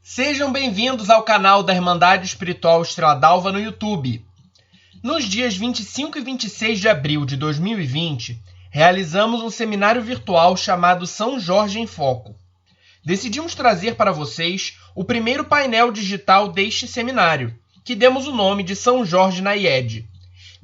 Sejam bem-vindos ao canal da Irmandade Espiritual Estrela d'Alva no YouTube. Nos dias 25 e 26 de abril de 2020, realizamos um seminário virtual chamado São Jorge em Foco. Decidimos trazer para vocês o primeiro painel digital deste seminário, que demos o nome de São Jorge na IED.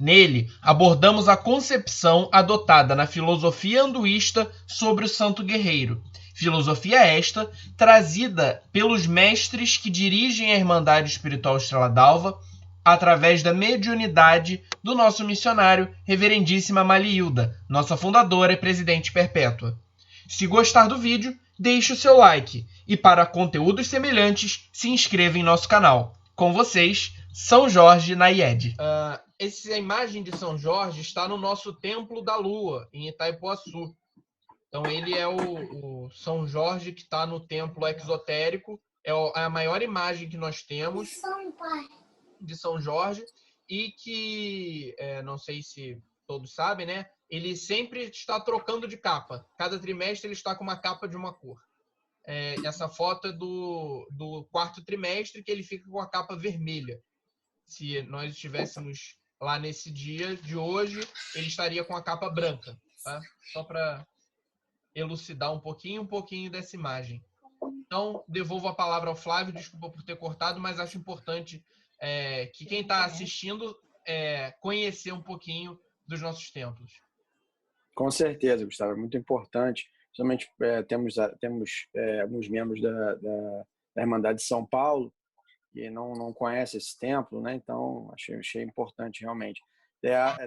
Nele, abordamos a concepção adotada na filosofia hinduísta sobre o santo guerreiro. Filosofia esta trazida pelos mestres que dirigem a Irmandade Espiritual Estrela d'Alva através da mediunidade do nosso missionário, Reverendíssima Maliilda, nossa fundadora e presidente perpétua. Se gostar do vídeo, deixe o seu like e para conteúdos semelhantes, se inscreva em nosso canal. Com vocês, São Jorge na IED. Essa imagem de São Jorge está no nosso Templo da Lua, em Itaipuaçu. Então, ele é o São Jorge que está no templo exotérico. É a maior imagem que nós temos de São Jorge. E que, não sei se todos sabem, né? Ele sempre está trocando de capa. Cada trimestre ele está com uma capa de uma cor. Essa foto é do quarto trimestre, que ele fica com a capa vermelha. Se nós estivéssemos lá nesse dia de hoje, ele estaria com a capa branca. Tá? Só para elucidar um pouquinho dessa imagem. Então, devolvo a palavra ao Flávio, desculpa por ter cortado, mas acho importante que quem está assistindo conhecer um pouquinho dos nossos templos. Com certeza, Gustavo, é muito importante. Principalmente temos alguns membros da Irmandade de São Paulo que não conhecem esse templo, né? Então, achei importante realmente.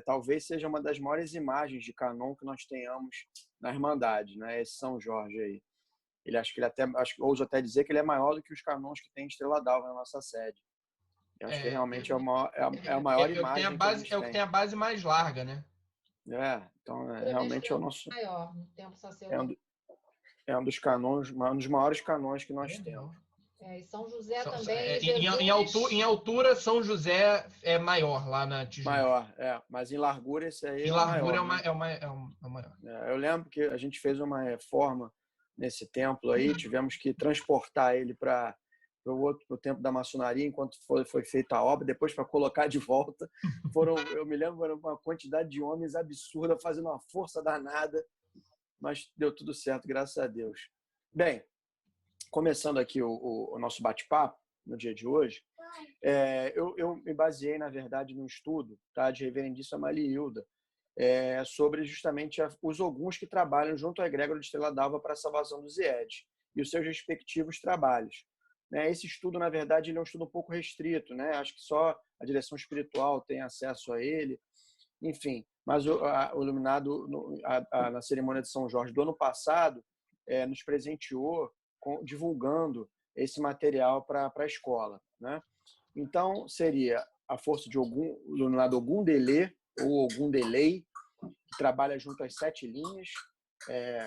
Talvez seja uma das maiores imagens de Cânon que nós tenhamos na Irmandade, né? Esse São Jorge aí. Ouso até dizer que ele é maior do que os Cânons que tem em Estrela d'Alva na nossa sede. Eu acho que realmente é a maior imagem que o que tem a base mais larga, né? Então realmente é o nosso maior no tempo sacerdotal. É um dos Cânons, um dos maiores Cânons que nós temos. E São José também. Em altura, São José é maior lá na Tijuca. Maior, mas em largura esse aí é largura maior. É o maior. Eu lembro que a gente fez uma reforma nesse templo aí, tivemos que transportar ele para o templo da maçonaria enquanto foi feita a obra, depois para colocar de volta. Eu me lembro, era uma quantidade de homens absurda, fazendo uma força danada, mas deu tudo certo, graças a Deus. Bem, começando aqui o nosso bate-papo no dia de hoje, eu me baseei, na verdade, num estudo, tá, de Reverendíssima Maliilda, sobre justamente os oguns que trabalham junto à egrégora de Estrela d'Alva para a salvação dos IEDs e os seus respectivos trabalhos. Esse estudo, na verdade, ele é um estudo um pouco restrito, né? Acho que só a direção espiritual tem acesso a ele, enfim. Mas o iluminado, na cerimônia de São Jorge do ano passado, nos presenteou divulgando esse material para a escola, né? Então, seria a força de Ogum, o iluminado Ogundele, ou Ogundelei, que trabalha junto às 7 linhas,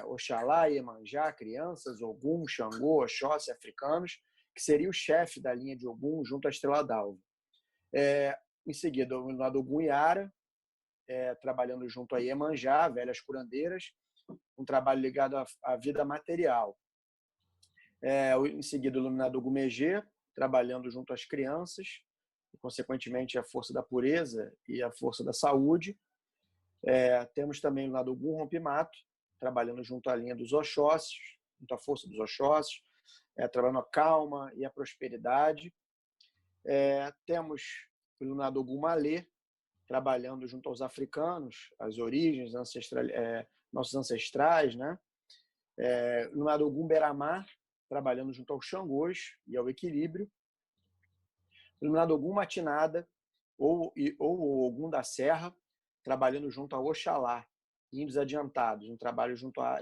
Oxalá, Iemanjá, crianças, Ogum, Xangô, Oxóssi, africanos, que seria o chefe da linha de Ogum junto à Estrela d'Alva. Em seguida, o iluminado Ogum Yara, trabalhando junto a Iemanjá, velhas curandeiras, um trabalho ligado à vida material. Em seguida, o iluminado Ogum Megê, trabalhando junto às crianças, e, consequentemente, a força da pureza e a força da saúde. Temos também o iluminado Ogum Rompimato, trabalhando junto à linha dos Oxóssis, junto à força dos Oxóssis, trabalhando a calma e a prosperidade. Temos o iluminado Ogum Malê, trabalhando junto aos africanos, as origens nossos ancestrais, né? O iluminado Ogum Beramar, trabalhando junto aos Xangôs e ao equilíbrio. O iluminado Ogum Matinada, ou o Ogum da Serra, trabalhando junto ao Oxalá, índios adiantados, um trabalho junto à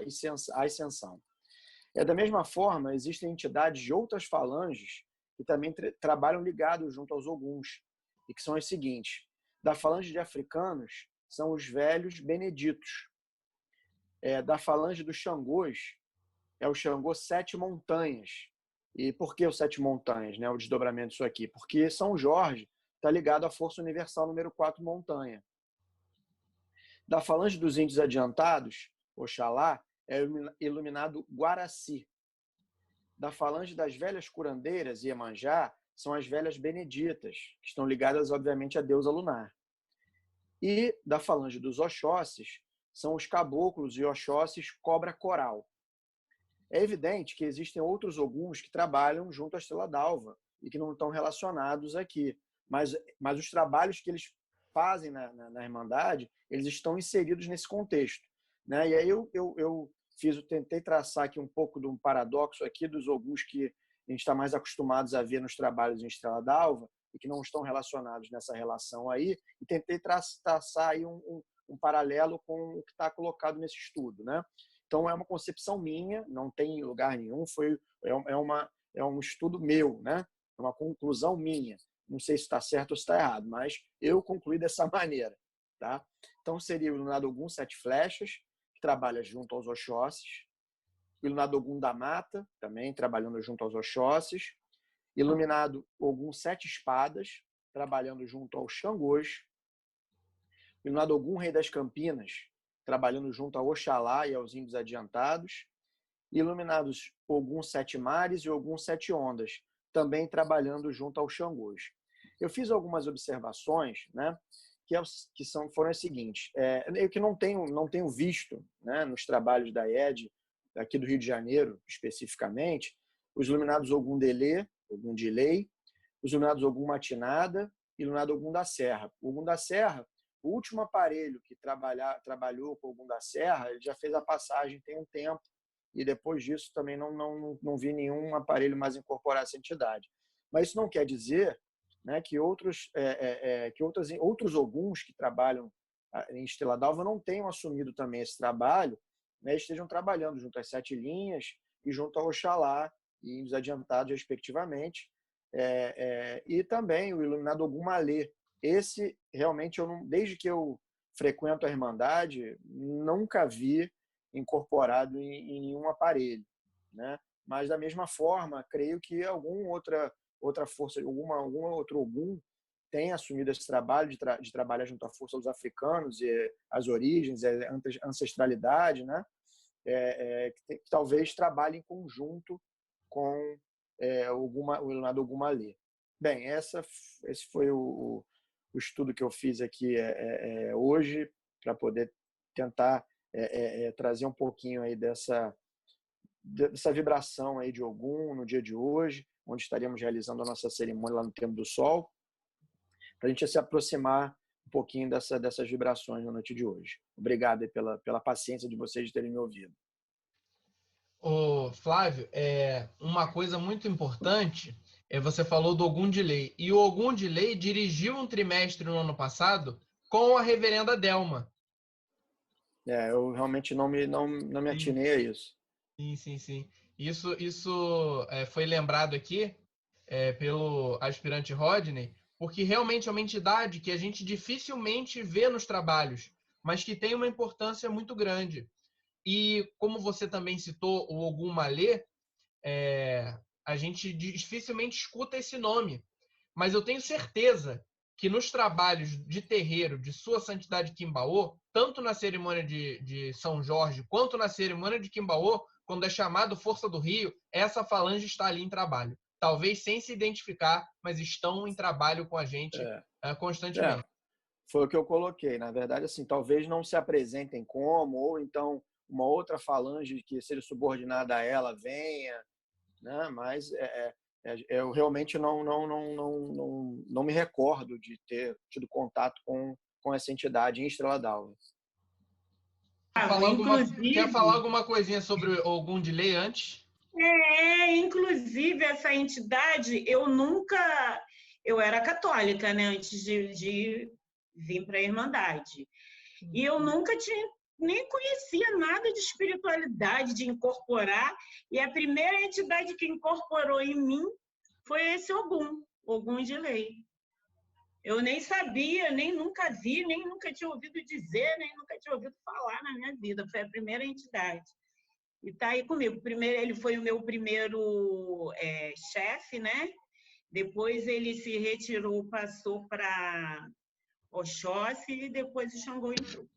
ascensão. Da mesma forma, existem entidades de outras falanges que também trabalham ligados junto aos Oguns, e que são as seguintes. Da falange de africanos, são os velhos beneditos. Da falange dos Xangôs, é o Xangô 7 montanhas. E por que o 7 montanhas, né? O desdobramento disso aqui? Porque São Jorge está ligado à força universal número 4 montanha. Da falange dos índios adiantados, Oxalá, é iluminado Guaraci. da falange das velhas curandeiras, Iemanjá, são as velhas beneditas, que estão ligadas, obviamente, à deusa lunar. E da falange dos Oxóssis, são os caboclos e Oxóssis cobra coral. É evidente que existem outros oguns que trabalham junto à estrela d'alva e que não estão relacionados aqui, mas os trabalhos que eles fazem na Irmandade, eles estão inseridos nesse contexto, né? E aí eu tentei traçar aqui um pouco de um paradoxo aqui dos oguns que a gente está mais acostumados a ver nos trabalhos em estrela d'alva e que não estão relacionados nessa relação aí, e tentei traçar aí um paralelo com o que está colocado nesse estudo, né? Então, é uma concepção minha, não tem lugar nenhum, é um estudo meu, né? É uma conclusão minha. Não sei se está certo ou se está errado, mas eu concluí dessa maneira. Tá? Então, seria o Iluminado Ogum Sete Flechas, que trabalha junto aos Oxóssis, o Iluminado Ogum da Mata, também trabalhando junto aos Oxóssis, Iluminado Ogum Sete Espadas, trabalhando junto aos Xangôs, o Iluminado Ogum Rei das Campinas, trabalhando junto ao Oxalá e aos índios adiantados, Iluminados Ogum Sete Mares e Ogum Sete Ondas, também trabalhando junto aos Xangôs. Eu fiz algumas observações, né, foram as seguintes. Eu que não tenho visto, né, nos trabalhos da ED, aqui do Rio de Janeiro, especificamente, os Iluminados Ogum Delê, Ogum de Lei, os Iluminados Ogum Matinada e Iluminado Ogum da Serra. O Ogum da Serra, o último aparelho que trabalhou com o Ogum da Serra, ele já fez a passagem tem um tempo, e depois disso também não vi nenhum aparelho mais incorporar essa entidade. Mas isso não quer dizer, né, que outros oguns que trabalham em Estrela d'Alva não tenham assumido também esse trabalho, né, estejam trabalhando junto às Sete Linhas e junto ao Oxalá e os adiantados, respectivamente, e também o Iluminado Ogum Malê. Esse, realmente, desde que eu frequento a Irmandade, nunca vi incorporado em nenhum aparelho, né? Mas, da mesma forma, creio que alguma outra força, algum outro Ogum tem assumido esse trabalho de trabalhar junto à força dos africanos, e as origens, a ancestralidade, né? Que talvez trabalhe em conjunto com o Iluminado Ogum Malê. Bem, esse foi o estudo que eu fiz aqui hoje, para poder tentar trazer um pouquinho aí dessa vibração aí de Ogum no dia de hoje, onde estaríamos realizando a nossa cerimônia lá no Templo do Sol, para a gente se aproximar um pouquinho dessas vibrações na noite de hoje. Obrigado aí pela paciência de vocês de terem me ouvido. Ô, Flávio, uma coisa muito importante você falou do Ogum de Lei. E o Ogum de Lei dirigiu um trimestre no ano passado com a reverenda Delma. Eu realmente não me atinei a isso. Sim. Isso foi lembrado aqui pelo aspirante Rodney, porque realmente é uma entidade que a gente dificilmente vê nos trabalhos, mas que tem uma importância muito grande. E como você também citou o Ogum Malê, a gente dificilmente escuta esse nome. Mas eu tenho certeza que nos trabalhos de terreiro de Sua Santidade Quimbaô, tanto na cerimônia de São Jorge quanto na cerimônia de Quimbaô, quando é chamado Força do Rio, essa falange está ali em trabalho. Talvez sem se identificar, mas estão em trabalho com a gente constantemente. Foi o que eu coloquei. Na verdade, assim, talvez não se apresentem como, ou então uma outra falange que seja subordinada a ela venha, né? Mas eu realmente não me recordo de ter tido contato com essa entidade em Estrela d'Alva. Quer falar alguma coisinha sobre o Ogum de Lei antes? Inclusive, essa entidade, eu era católica, né, antes de vir para a Irmandade. E eu nunca nem conhecia nada de espiritualidade, de incorporar, e a primeira entidade que incorporou em mim foi esse Ogum de Lei. Eu nem sabia, nem nunca vi, nem nunca tinha ouvido dizer, nem nunca tinha ouvido falar na minha vida. Foi a primeira entidade. E está aí comigo. Primeiro, ele foi o meu primeiro chefe, né? Depois ele se retirou, passou para Oxóssi, e depois o Xangô entrou.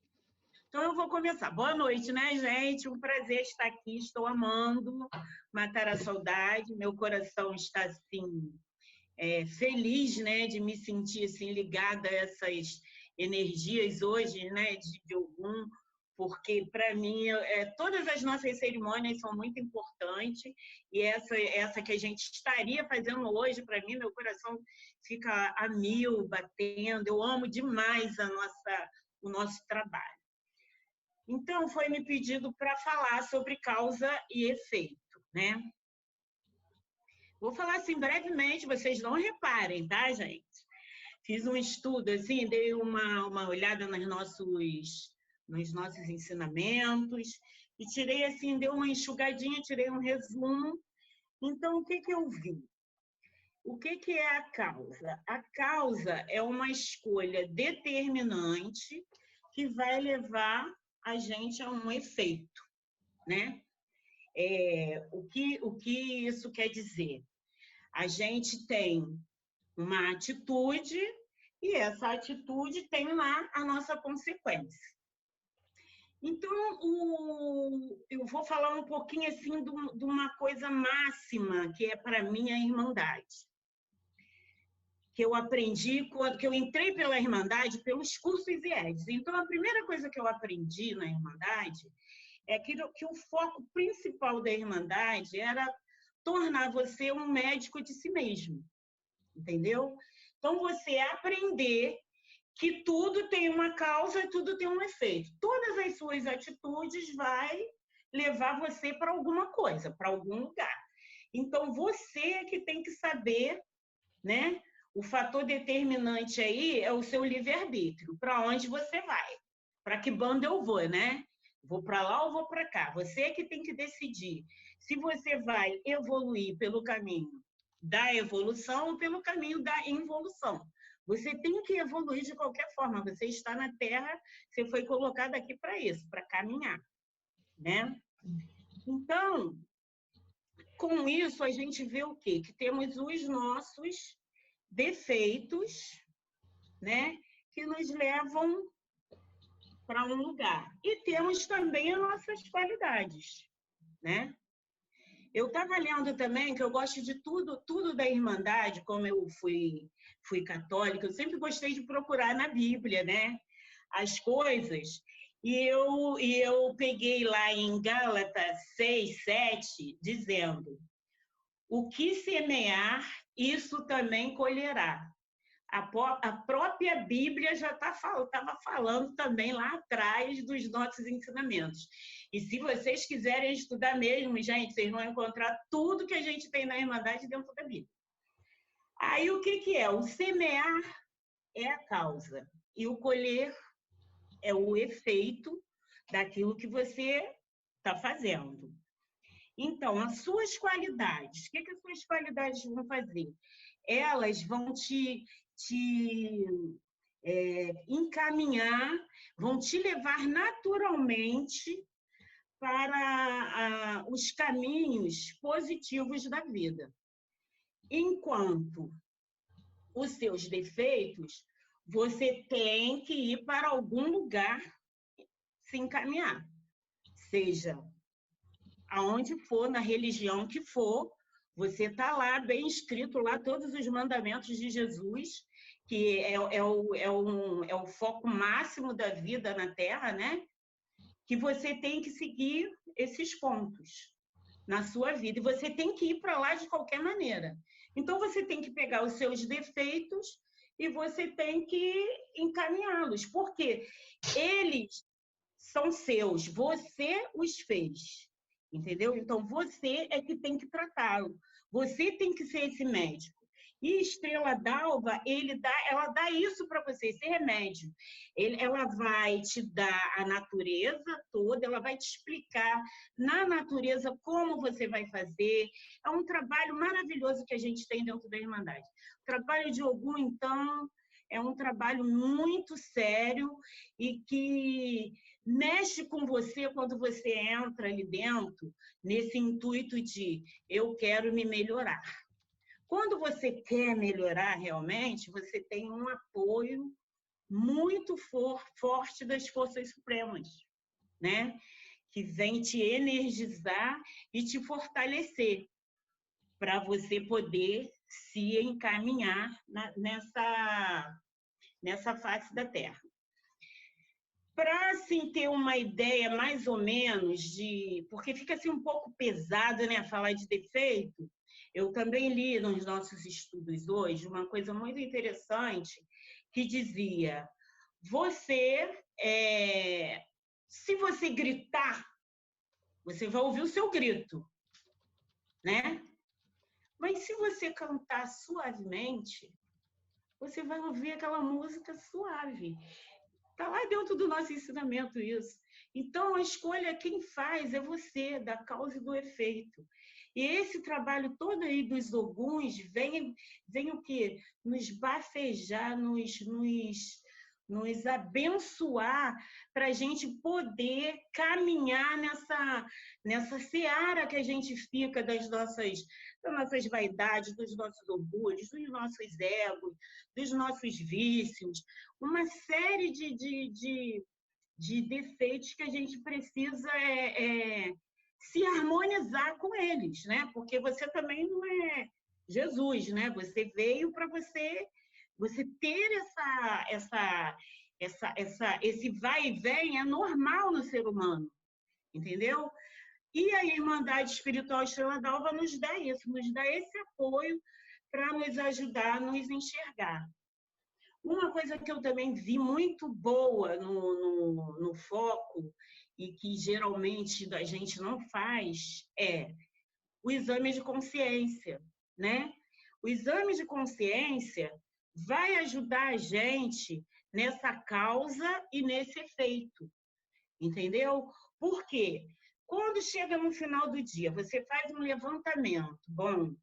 Então, eu vou começar. Boa noite, né, gente? Um prazer estar aqui. Estou amando matar a saudade. Meu coração está, assim, feliz, né, de me sentir, assim, ligada a essas energias hoje, né, de Ogum, porque, para mim, todas as nossas cerimônias são muito importantes, e essa que a gente estaria fazendo hoje, para mim, meu coração fica a mil, batendo. Eu amo demais o nosso trabalho. Então, foi me pedido para falar sobre causa e efeito, né? Vou falar assim brevemente, vocês não reparem, tá, gente? Fiz um estudo, assim, dei uma olhada nos nossos ensinamentos e tirei, assim, dei uma enxugadinha, tirei um resumo. Então, o que eu vi? O que é a causa? A causa é uma escolha determinante que vai levar a gente a um efeito, né? O que isso quer dizer? A gente tem uma atitude e essa atitude tem lá a nossa consequência. Então, eu vou falar um pouquinho assim de uma coisa máxima que é para mim a Irmandade, que eu aprendi quando eu entrei pela Irmandade pelos cursos IEDs. Então, a primeira coisa que eu aprendi na Irmandade é que o foco principal da Irmandade era tornar você um médico de si mesmo, entendeu? Então, você aprender que tudo tem uma causa e tudo tem um efeito. Todas as suas atitudes vai levar você para alguma coisa, para algum lugar. Então, você é que tem que saber, né? O fator determinante aí é o seu livre-arbítrio. Para onde você vai? Para que bando eu vou, né? Vou para lá ou vou para cá? Você é que tem que decidir se você vai evoluir pelo caminho da evolução ou pelo caminho da involução. Você tem que evoluir de qualquer forma. Você está na Terra, você foi colocado aqui para isso, para caminhar, né? Então, com isso, a gente vê o quê? Que temos os nossos defeitos, né? Que nos levam para um lugar. E temos também as nossas qualidades, né? Eu estava lendo também que eu gosto de tudo da Irmandade, como eu fui católica, eu sempre gostei de procurar na Bíblia, né? As coisas. E eu peguei lá em Gálatas 6, 7, dizendo: o que semear, isso também colherá. A própria Bíblia já estava falando também lá atrás dos nossos ensinamentos. E se vocês quiserem estudar mesmo, gente, vocês vão encontrar tudo que a gente tem na Irmandade dentro da Bíblia. Aí o que é? O semear é a causa e o colher é o efeito daquilo que você está fazendo. Então, as suas qualidades, o que as suas qualidades vão fazer? Elas vão te encaminhar, vão te levar naturalmente para os caminhos positivos da vida. Enquanto os seus defeitos, você tem que ir para algum lugar se encaminhar, seja aonde for, na religião que for, você está lá, bem escrito lá, todos os mandamentos de Jesus, que é o foco máximo da vida na Terra, né? Que você tem que seguir esses pontos na sua vida. E você tem que ir para lá de qualquer maneira. Então, você tem que pegar os seus defeitos e você tem que encaminhá-los, porque eles são seus, você os fez. Entendeu? Então, você é que tem que tratá-lo. Você tem que ser esse médico. E Estrela d'Alva, ela dá isso para você, esse remédio. Ela vai te dar a natureza toda, ela vai te explicar na natureza como você vai fazer. É um trabalho maravilhoso que a gente tem dentro da Irmandade. O trabalho de Ogum, então, é um trabalho muito sério e que mexe com você quando você entra ali dentro, nesse intuito de eu quero me melhorar. Quando você quer melhorar realmente, você tem um apoio muito forte das forças supremas, né? Que vem te energizar e te fortalecer para você poder se encaminhar nessa face da Terra. Para assim, ter uma ideia mais ou menos de... Porque fica assim, um pouco pesado, né, falar de defeito. Eu também li nos nossos estudos hoje uma coisa muito interessante que dizia: se você gritar, você vai ouvir o seu grito, né? Mas se você cantar suavemente, você vai ouvir aquela música suave. Está lá dentro do nosso ensinamento isso. Então, a escolha quem faz é você, da causa e do efeito. E esse trabalho todo aí dos oguns vem o quê? Nos bafejar, nos abençoar para a gente poder caminhar nessa seara que a gente fica das nossas vaidades, dos nossos orgulhos, dos nossos egos, dos nossos vícios, uma série de defeitos que a gente precisa se harmonizar com eles, né? Porque você também não é Jesus, né? Você veio para você ter esse vai e vem é normal no ser humano, entendeu? E a Irmandade Espiritual Estrela d'Alva nos dá isso, nos dá esse apoio para nos ajudar a nos enxergar. Uma coisa que eu também vi muito boa no foco e que geralmente a gente não faz é o exame de consciência, né? O exame de consciência vai ajudar a gente nessa causa e nesse efeito, entendeu? Por quê? Quando chega no final do dia, você faz um levantamento. Bom,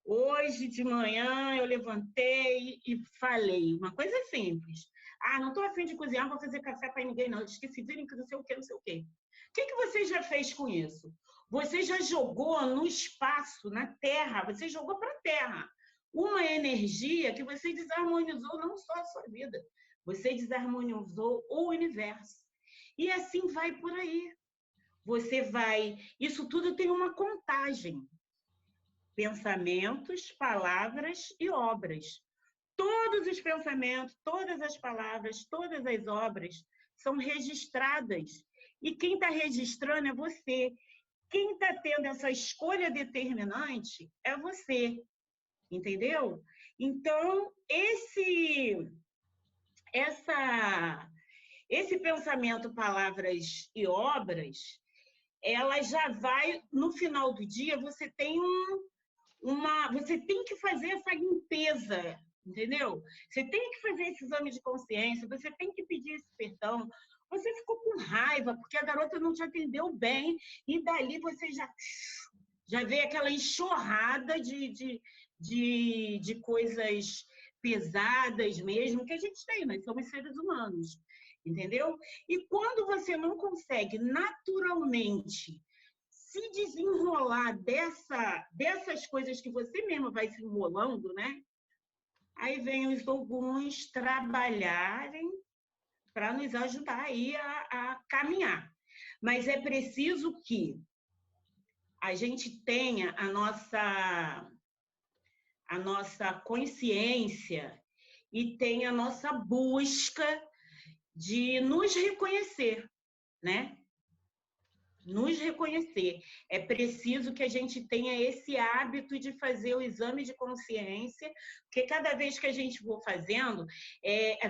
hoje de manhã eu levantei e falei uma coisa simples. Ah, não estou a fim de cozinhar, vou fazer café para ninguém, não. Esqueci de que não sei o quê, não sei o quê. O que você já fez com isso? Você já jogou no espaço, na Terra, você jogou para a Terra uma energia que você desarmonizou não só a sua vida, você desarmonizou o universo. E assim vai por aí. Isso tudo tem uma contagem. Pensamentos, palavras e obras. Todos os pensamentos, todas as palavras, todas as obras são registradas. E quem está registrando é você. Quem está tendo essa escolha determinante é você. Entendeu? Então, esse pensamento, palavras e obras, ela já vai, no final do dia, você tem que fazer essa limpeza, entendeu? Você tem que fazer esse exame de consciência, você tem que pedir esse perdão. Você ficou com raiva porque a garota não te atendeu bem e dali você já vê aquela enxurrada de coisas pesadas mesmo que a gente tem, nós somos seres humanos, entendeu? E quando você não consegue naturalmente se desenrolar dessas coisas que você mesmo vai se enrolando, né? Aí vem os oguns trabalharem para nos ajudar aí a caminhar. Mas é preciso que a gente tenha a nossa consciência e tenha a nossa busca de nos reconhecer, né? Nos reconhecer. É preciso que a gente tenha esse hábito de fazer o exame de consciência, porque cada vez que a gente for fazendo,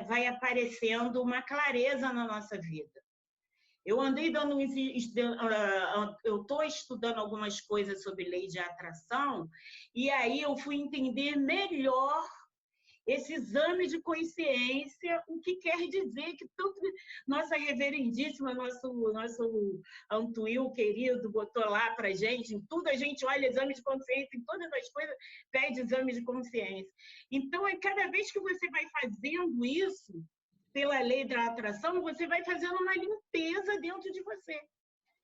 vai aparecendo uma clareza na nossa vida. Eu andei eu estou estudando algumas coisas sobre lei de atração, e aí eu fui entender melhor esse exame de consciência, o que quer dizer que tanto nossa reverendíssima, nosso Antuil querido botou lá para gente, em tudo a gente olha exame de consciência, em todas as coisas pede exame de consciência. Então, cada vez que você vai fazendo isso, pela lei da atração, você vai fazendo uma limpeza dentro de você.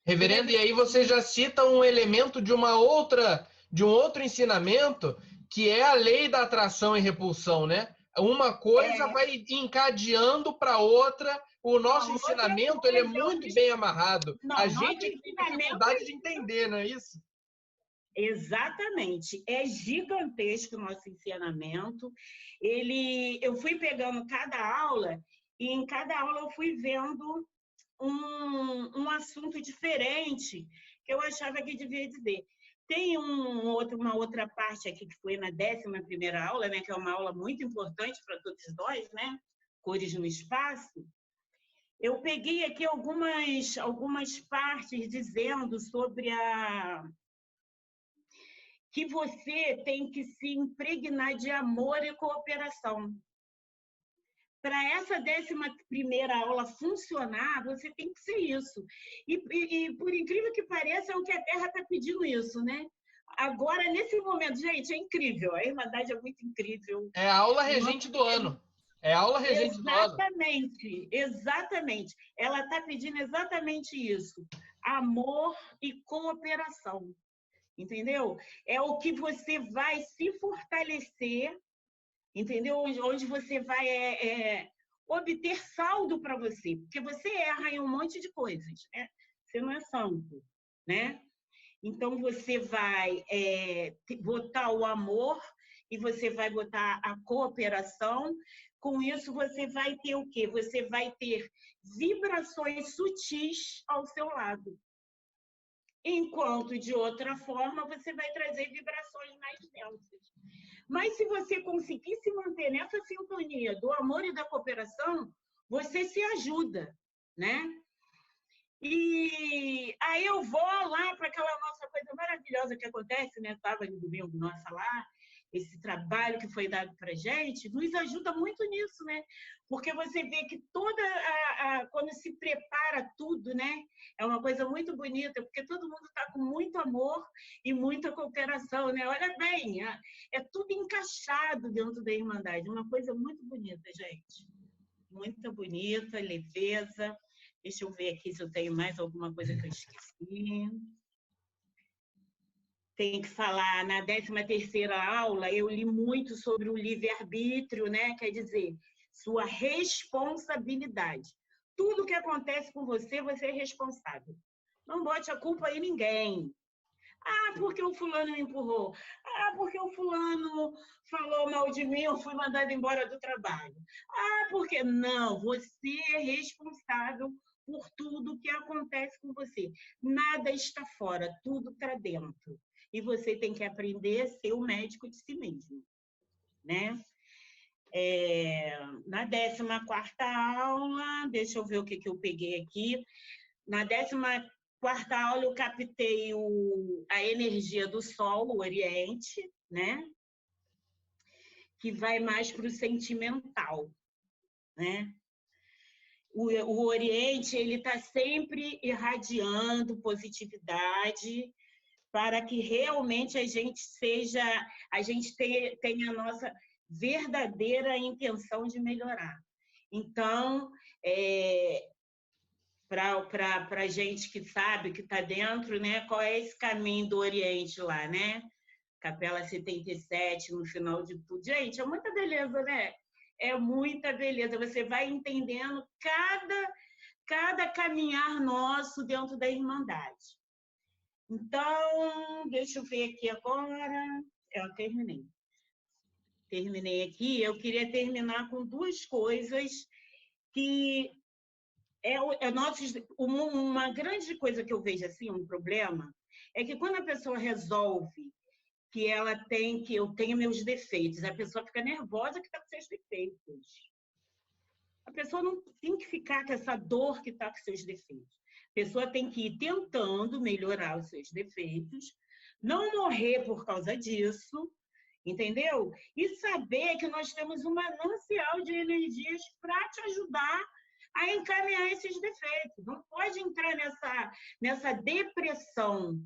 Reverendo, e aí você já cita um elemento de um outro ensinamento, que é a lei da atração e repulsão, né? Uma coisa vai encadeando para outra. O nosso ensinamento ele é muito bem amarrado. A gente tem dificuldade de entender, não é isso? Exatamente. É gigantesco o nosso ensinamento. Eu fui pegando cada aula e em cada aula eu fui vendo um assunto diferente que eu achava que devia dizer. Tem uma outra parte aqui que foi na 11ª aula, né, que é uma aula muito importante para todos nós, né? Cores no espaço. Eu peguei aqui algumas partes dizendo sobre que você tem que se impregnar de amor e cooperação. Para essa 11ª aula funcionar, você tem que ser isso. E por incrível que pareça, é o que a Terra está pedindo isso, né? Agora, nesse momento, gente, é incrível. A Irmandade é muito incrível. É a aula regente do ano. É a aula regente do ano. Exatamente. Ela está pedindo exatamente isso. Amor e cooperação. Entendeu? É o que você vai se fortalecer, entendeu? Onde você vai obter saldo para você, porque você erra em um monte de coisas, né? Você não é santo, né? Então, você vai botar o amor e você vai botar a cooperação. Com isso, você vai ter o quê? Você vai ter vibrações sutis ao seu lado. Enquanto, de outra forma, você vai trazer vibrações mais densas. Mas se você conseguir se manter nessa sintonia do amor e da cooperação, você se ajuda, né? E aí eu vou lá para aquela nossa coisa maravilhosa que acontece, né? Sábado e domingo, nossa lá, esse trabalho que foi dado para a gente, nos ajuda muito nisso, né? Porque você vê que quando se prepara tudo, né? É uma coisa muito bonita, porque todo mundo está com muito amor e muita cooperação, né? Olha bem, é tudo encaixado dentro da Irmandade, uma coisa muito bonita, gente. Muito bonita, leveza. Deixa eu ver aqui se eu tenho mais alguma coisa que eu esqueci. Tem que falar, na 13ª aula, eu li muito sobre o livre-arbítrio, né? Quer dizer, sua responsabilidade. Tudo que acontece com você, você é responsável. Não bote a culpa em ninguém. Ah, porque o fulano me empurrou. Ah, porque o fulano falou mal de mim, eu fui mandado embora do trabalho. Ah, porque... Não, você é responsável por tudo que acontece com você. Nada está fora, tudo está dentro. E você tem que aprender a ser o médico de si mesmo, né? Na 14ª aula, deixa eu ver o que eu peguei aqui. Na 14ª aula, eu captei a energia do Sol, o Oriente, né? Que vai mais para o sentimental, né? O Oriente ele está sempre irradiando positividade para que realmente a gente tenha a nossa verdadeira intenção de melhorar. Então, para a gente que sabe, que está dentro, né, qual é esse caminho do Oriente lá, né? Capela 77, no final de tudo. Gente, é muita beleza, né? É muita beleza. Você vai entendendo cada caminhar nosso dentro da Irmandade. Então, deixa eu ver aqui agora. Eu terminei. Terminei aqui. Eu queria terminar com duas coisas que uma grande coisa que eu vejo assim, um problema, é que quando a pessoa resolve que eu tenho meus defeitos, a pessoa fica nervosa que está com seus defeitos. A pessoa não tem que ficar com essa dor que está com seus defeitos. A pessoa tem que ir tentando melhorar os seus defeitos, não morrer por causa disso, entendeu? E saber que nós temos um manancial de energias para te ajudar a encaminhar esses defeitos. Não pode entrar nessa depressão,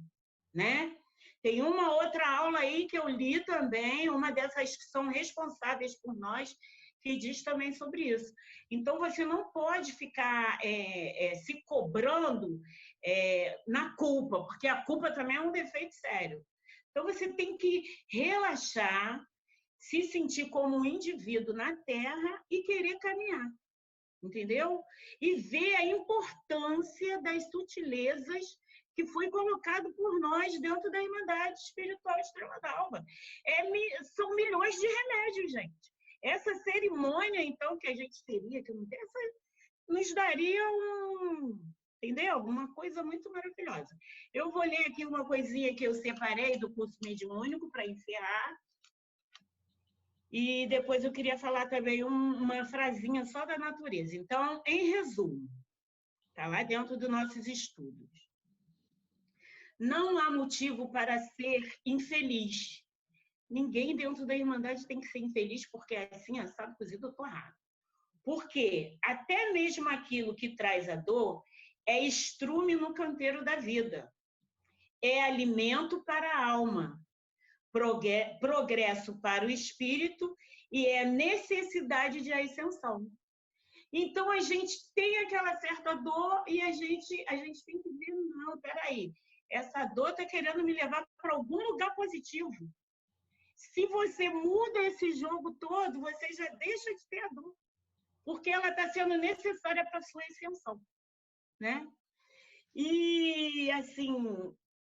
né? Tem uma outra aula aí que eu li também, uma dessas que são responsáveis por nós, que diz também sobre isso. Então, você não pode ficar se cobrando na culpa, porque a culpa também é um defeito sério. Então, você tem que relaxar, se sentir como um indivíduo na Terra e querer caminhar, entendeu? E ver a importância das sutilezas que foi colocado por nós dentro da Irmandade Espiritual Estrela d'Alva. São milhões de remédios, gente. Essa cerimônia, então, que a gente teria, que não tem, nos daria entendeu? Uma coisa muito maravilhosa. Eu vou ler aqui uma coisinha que eu separei do curso mediúnico para encerrar. E depois eu queria falar também uma frasinha só da natureza. Então, em resumo, está lá dentro dos nossos estudos. Não há motivo para ser infeliz. Ninguém dentro da Irmandade tem que ser infeliz, porque assim, assado, cozido, torrado. Porque até mesmo aquilo que traz a dor é estrume no canteiro da vida. É alimento para a alma, progresso para o espírito e é necessidade de ascensão. Então, a gente tem aquela certa dor e a gente tem que ver, não, peraí, essa dor está querendo me levar para algum lugar positivo. Se você muda esse jogo todo, você já deixa de ter a dor, porque ela está sendo necessária para a sua ascensão, né? E, assim,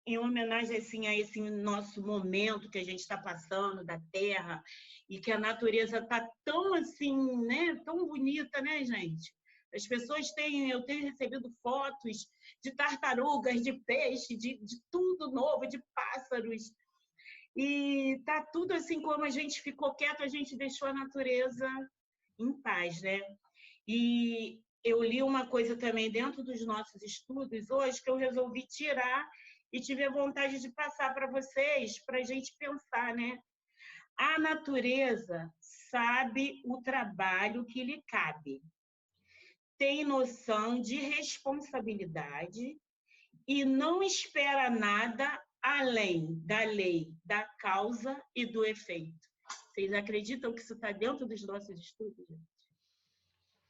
em homenagem assim, a esse nosso momento que a gente está passando da Terra e que a natureza está tão assim, né, tão bonita, né, gente? As pessoas eu tenho recebido fotos de tartarugas, de peixe, de tudo novo, de pássaros. E tá tudo assim, como a gente ficou quieto, a gente deixou a natureza em paz, né? E eu li uma coisa também dentro dos nossos estudos hoje que eu resolvi tirar e tive a vontade de passar para vocês, para a gente pensar, né? A natureza sabe o trabalho que lhe cabe, tem noção de responsabilidade e não espera nada além da lei, da causa e do efeito. Vocês acreditam que isso está dentro dos nossos estudos, gente?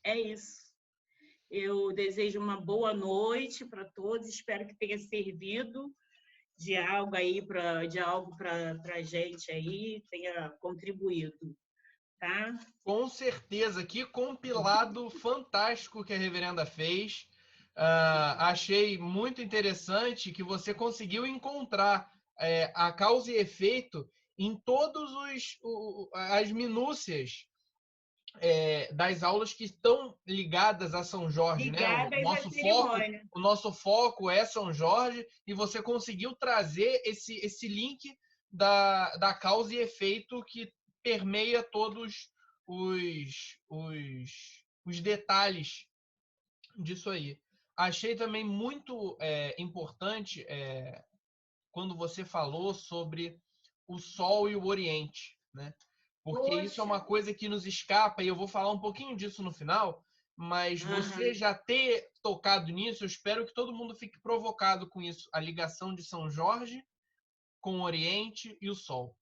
É isso. Eu desejo uma boa noite para todos, espero que tenha servido de algo aí para a gente aí, tenha contribuído, tá? Com certeza, que compilado fantástico que a reverenda fez. Achei muito interessante que você conseguiu encontrar a causa e efeito em todas as minúcias das aulas que estão ligadas a São Jorge, Ligadas né? à cerimônia. O nosso foco é São Jorge e você conseguiu trazer esse link da causa e efeito que permeia todos os detalhes disso aí. Achei também muito importante quando você falou sobre o Sol e o Oriente, né? Porque isso é uma coisa que nos escapa, e eu vou falar um pouquinho disso no final, mas você já ter tocado nisso, eu espero que todo mundo fique provocado com isso, a ligação de São Jorge com o Oriente e o Sol.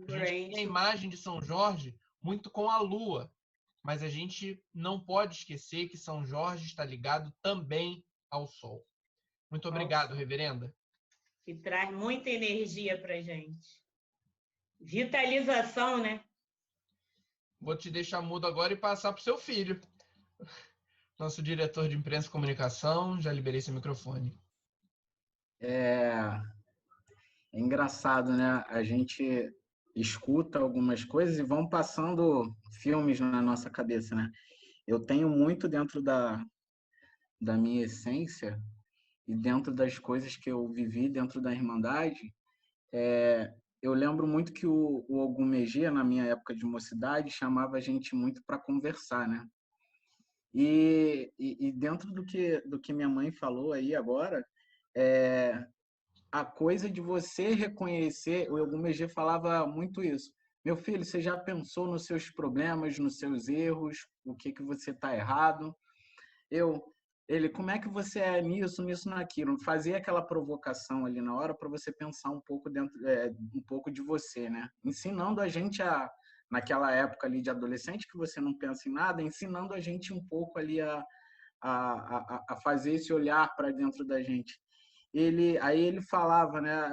A gente tem a imagem de São Jorge muito com a Lua, mas a gente não pode esquecer que São Jorge está ligado também ao Sol. Muito obrigado, reverenda. Que traz muita energia para a gente. Vitalização, né? Vou te deixar mudo agora e passar para o seu filho. Nosso diretor de imprensa e comunicação, já liberei seu microfone. É engraçado, né? A gente escuta algumas coisas e vão passando filmes na nossa cabeça, né? Eu tenho muito dentro da minha essência e dentro das coisas que eu vivi dentro da Irmandade. Eu lembro muito que o Ogum Megê, na minha época de mocidade, chamava a gente muito para conversar, né? E dentro do que minha mãe falou aí agora, a coisa de você reconhecer, o Ogum Megê falava muito isso. Meu filho, você já pensou nos seus problemas, nos seus erros, o que você está errado? Ele, como é que você é nisso, naquilo? Fazer aquela provocação ali na hora para você pensar um pouco um pouco de você, né? Ensinando a gente naquela época ali de adolescente que você não pensa em nada, ensinando a gente um pouco ali a fazer esse olhar para dentro da gente. Aí ele falava, né?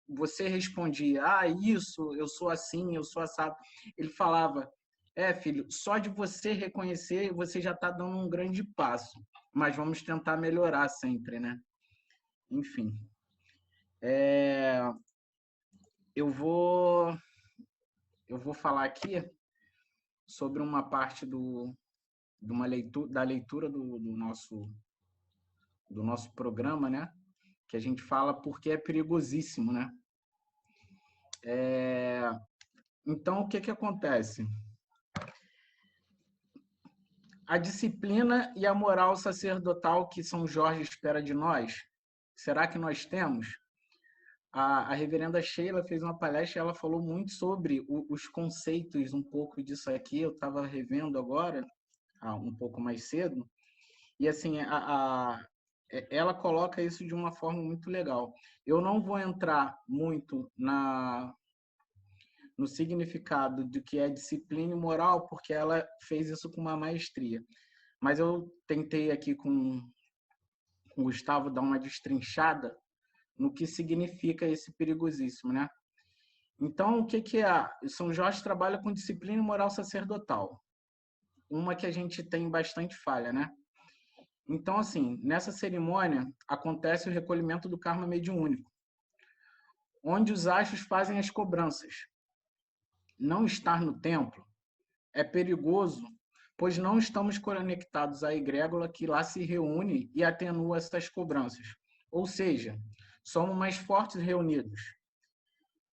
você respondia, isso, eu sou assim, eu sou assado. Ele falava, filho, só de você reconhecer, você já está dando um grande passo, mas vamos tentar melhorar sempre, né? Enfim. Eu vou falar aqui sobre uma parte da leitura do nosso programa, né? Que a gente fala porque é perigosíssimo, né? Então, o que acontece? A disciplina e a moral sacerdotal que São Jorge espera de nós, será que nós temos? A reverenda Sheila fez uma palestra e ela falou muito sobre os conceitos, um pouco disso aqui. Eu estava revendo agora, um pouco mais cedo, e assim, ela coloca isso de uma forma muito legal. Eu não vou entrar muito no significado do que é disciplina e moral, porque ela fez isso com uma maestria. Mas eu tentei aqui com o Gustavo dar uma destrinchada no que significa esse perigosíssimo, né? Então, o que é? São Jorge trabalha com disciplina e moral sacerdotal. Uma que a gente tem bastante falha, né? Então, assim, nessa cerimônia acontece o recolhimento do karma mediúnico, onde os astros fazem as cobranças. Não estar no templo é perigoso, pois não estamos conectados à egrégora que lá se reúne e atenua essas cobranças. Ou seja, somos mais fortes reunidos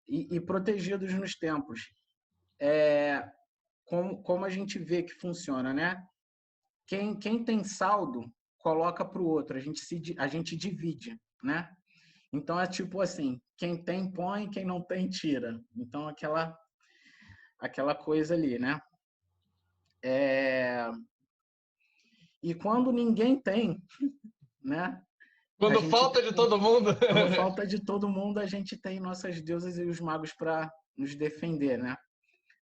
e protegidos nos templos. Como a gente vê que funciona, né? Quem tem saldo, coloca para o outro. A gente divide, né? Então, é tipo assim, quem tem, põe, quem não tem, tira. Então, aquela coisa ali, né? E quando ninguém tem, né? Quando falta de todo mundo. Quando falta de todo mundo, a gente tem nossas deusas e os magos para nos defender, né?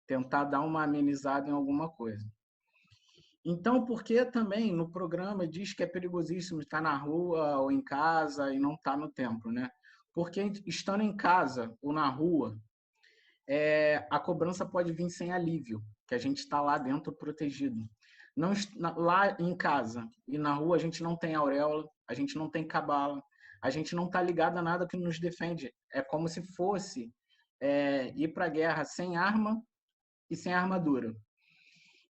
Tentar dar uma amenizada em alguma coisa. Então, por que também no programa diz que é perigosíssimo estar na rua ou em casa e não estar no templo, né? Porque estando em casa ou na rua, a cobrança pode vir sem alívio, que a gente está lá dentro protegido. Não, lá em casa e na rua a gente não tem auréola, a gente não tem cabala, a gente não está ligado a nada que nos defende. É como se fosse ir para a guerra sem arma e sem armadura.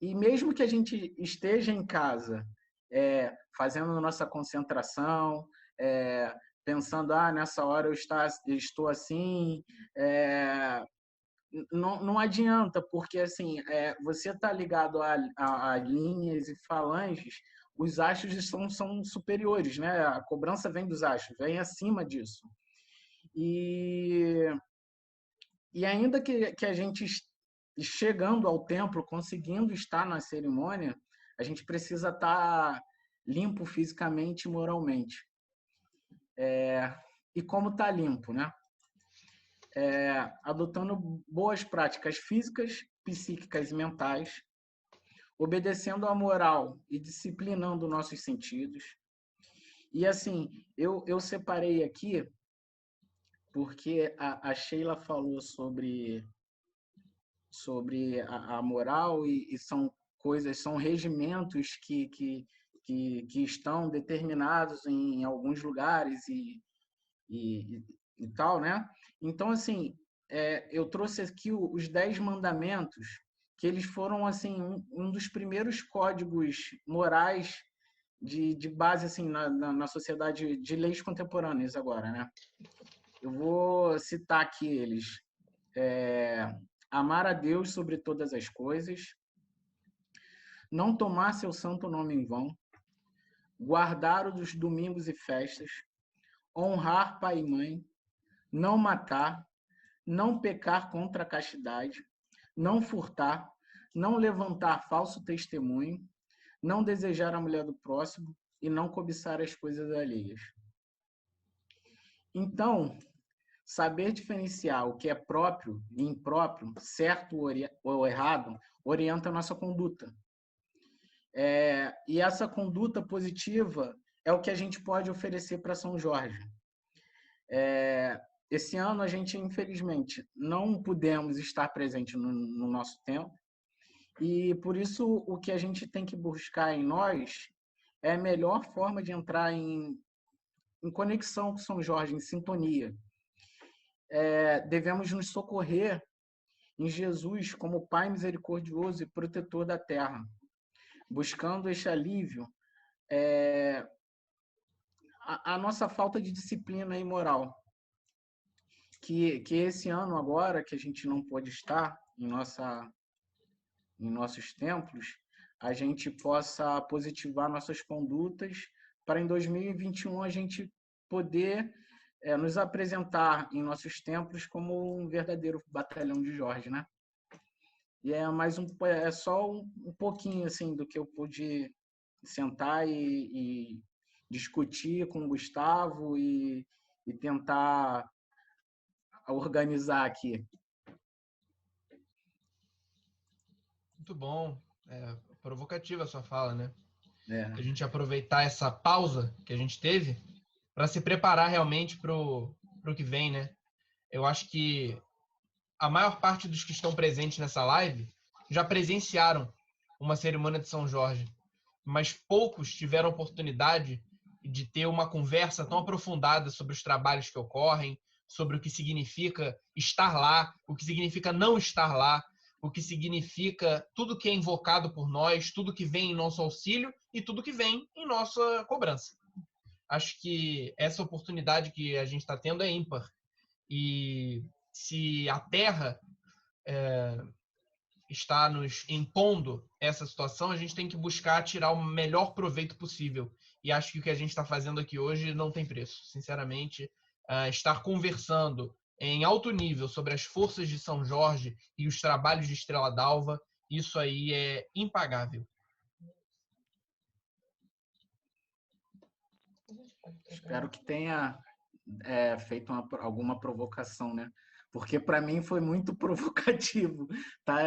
E mesmo que a gente esteja em casa, fazendo nossa concentração, pensando, nessa hora eu estou assim, não adianta, porque assim, você está ligado a linhas e falanges, os astros são superiores, né? A cobrança vem dos astros, vem acima disso. E ainda que a gente chegando ao templo, conseguindo estar na cerimônia, a gente precisa estar limpo fisicamente e moralmente. E como está limpo, né? Adotando boas práticas físicas, psíquicas e mentais, obedecendo à moral e disciplinando nossos sentidos. E assim, eu separei aqui porque a Sheila falou sobre a moral e são coisas, são regimentos que estão determinados em alguns lugares e tal, né? Então, assim, eu trouxe aqui os 10 mandamentos, que eles foram, assim, um dos primeiros códigos morais de base, assim, na sociedade de leis contemporâneas agora, né? Eu vou citar aqui eles. Amar a Deus sobre todas as coisas, não tomar seu santo nome em vão, guardar os domingos e festas, honrar pai e mãe, não matar, não pecar contra a castidade, não furtar, não levantar falso testemunho, não desejar a mulher do próximo e não cobiçar as coisas alheias. Então, saber diferenciar o que é próprio e impróprio, certo ou errado, orienta a nossa conduta. E essa conduta positiva é o que a gente pode oferecer para São Jorge. esse ano a gente, infelizmente, não pudemos estar presente no nosso tempo, e por isso o que a gente tem que buscar em nós é a melhor forma de entrar em conexão com São Jorge, em sintonia. Devemos nos socorrer em Jesus como Pai misericordioso e protetor da terra, buscando este alívio a nossa falta de disciplina e moral. Que esse ano agora, que a gente não pôde estar em nossos templos, a gente possa positivar nossas condutas para em 2021 a gente poder nos apresentar em nossos templos como um verdadeiro batalhão de Jorge, né? E é só um pouquinho assim do que eu pude sentar e discutir com o Gustavo e tentar organizar aqui. Muito bom. Provocativa a sua fala, né? A gente aproveitar essa pausa que a gente teve para se preparar realmente para o que vem, né? Eu acho que a maior parte dos que estão presentes nessa live já presenciaram uma cerimônia de São Jorge, mas poucos tiveram a oportunidade de ter uma conversa tão aprofundada sobre os trabalhos que ocorrem, sobre o que significa estar lá, o que significa não estar lá, o que significa tudo que é invocado por nós, tudo que vem em nosso auxílio e tudo que vem em nossa cobrança. Acho que essa oportunidade que a gente está tendo é ímpar. E se a Terra está nos impondo essa situação, a gente tem que buscar tirar o melhor proveito possível. E acho que o que a gente está fazendo aqui hoje não tem preço. Sinceramente, estar conversando em alto nível sobre as forças de São Jorge e os trabalhos de Estrela d'Alva, isso aí é impagável. Espero que tenha feito alguma provocação, né? Porque para mim foi muito provocativo tá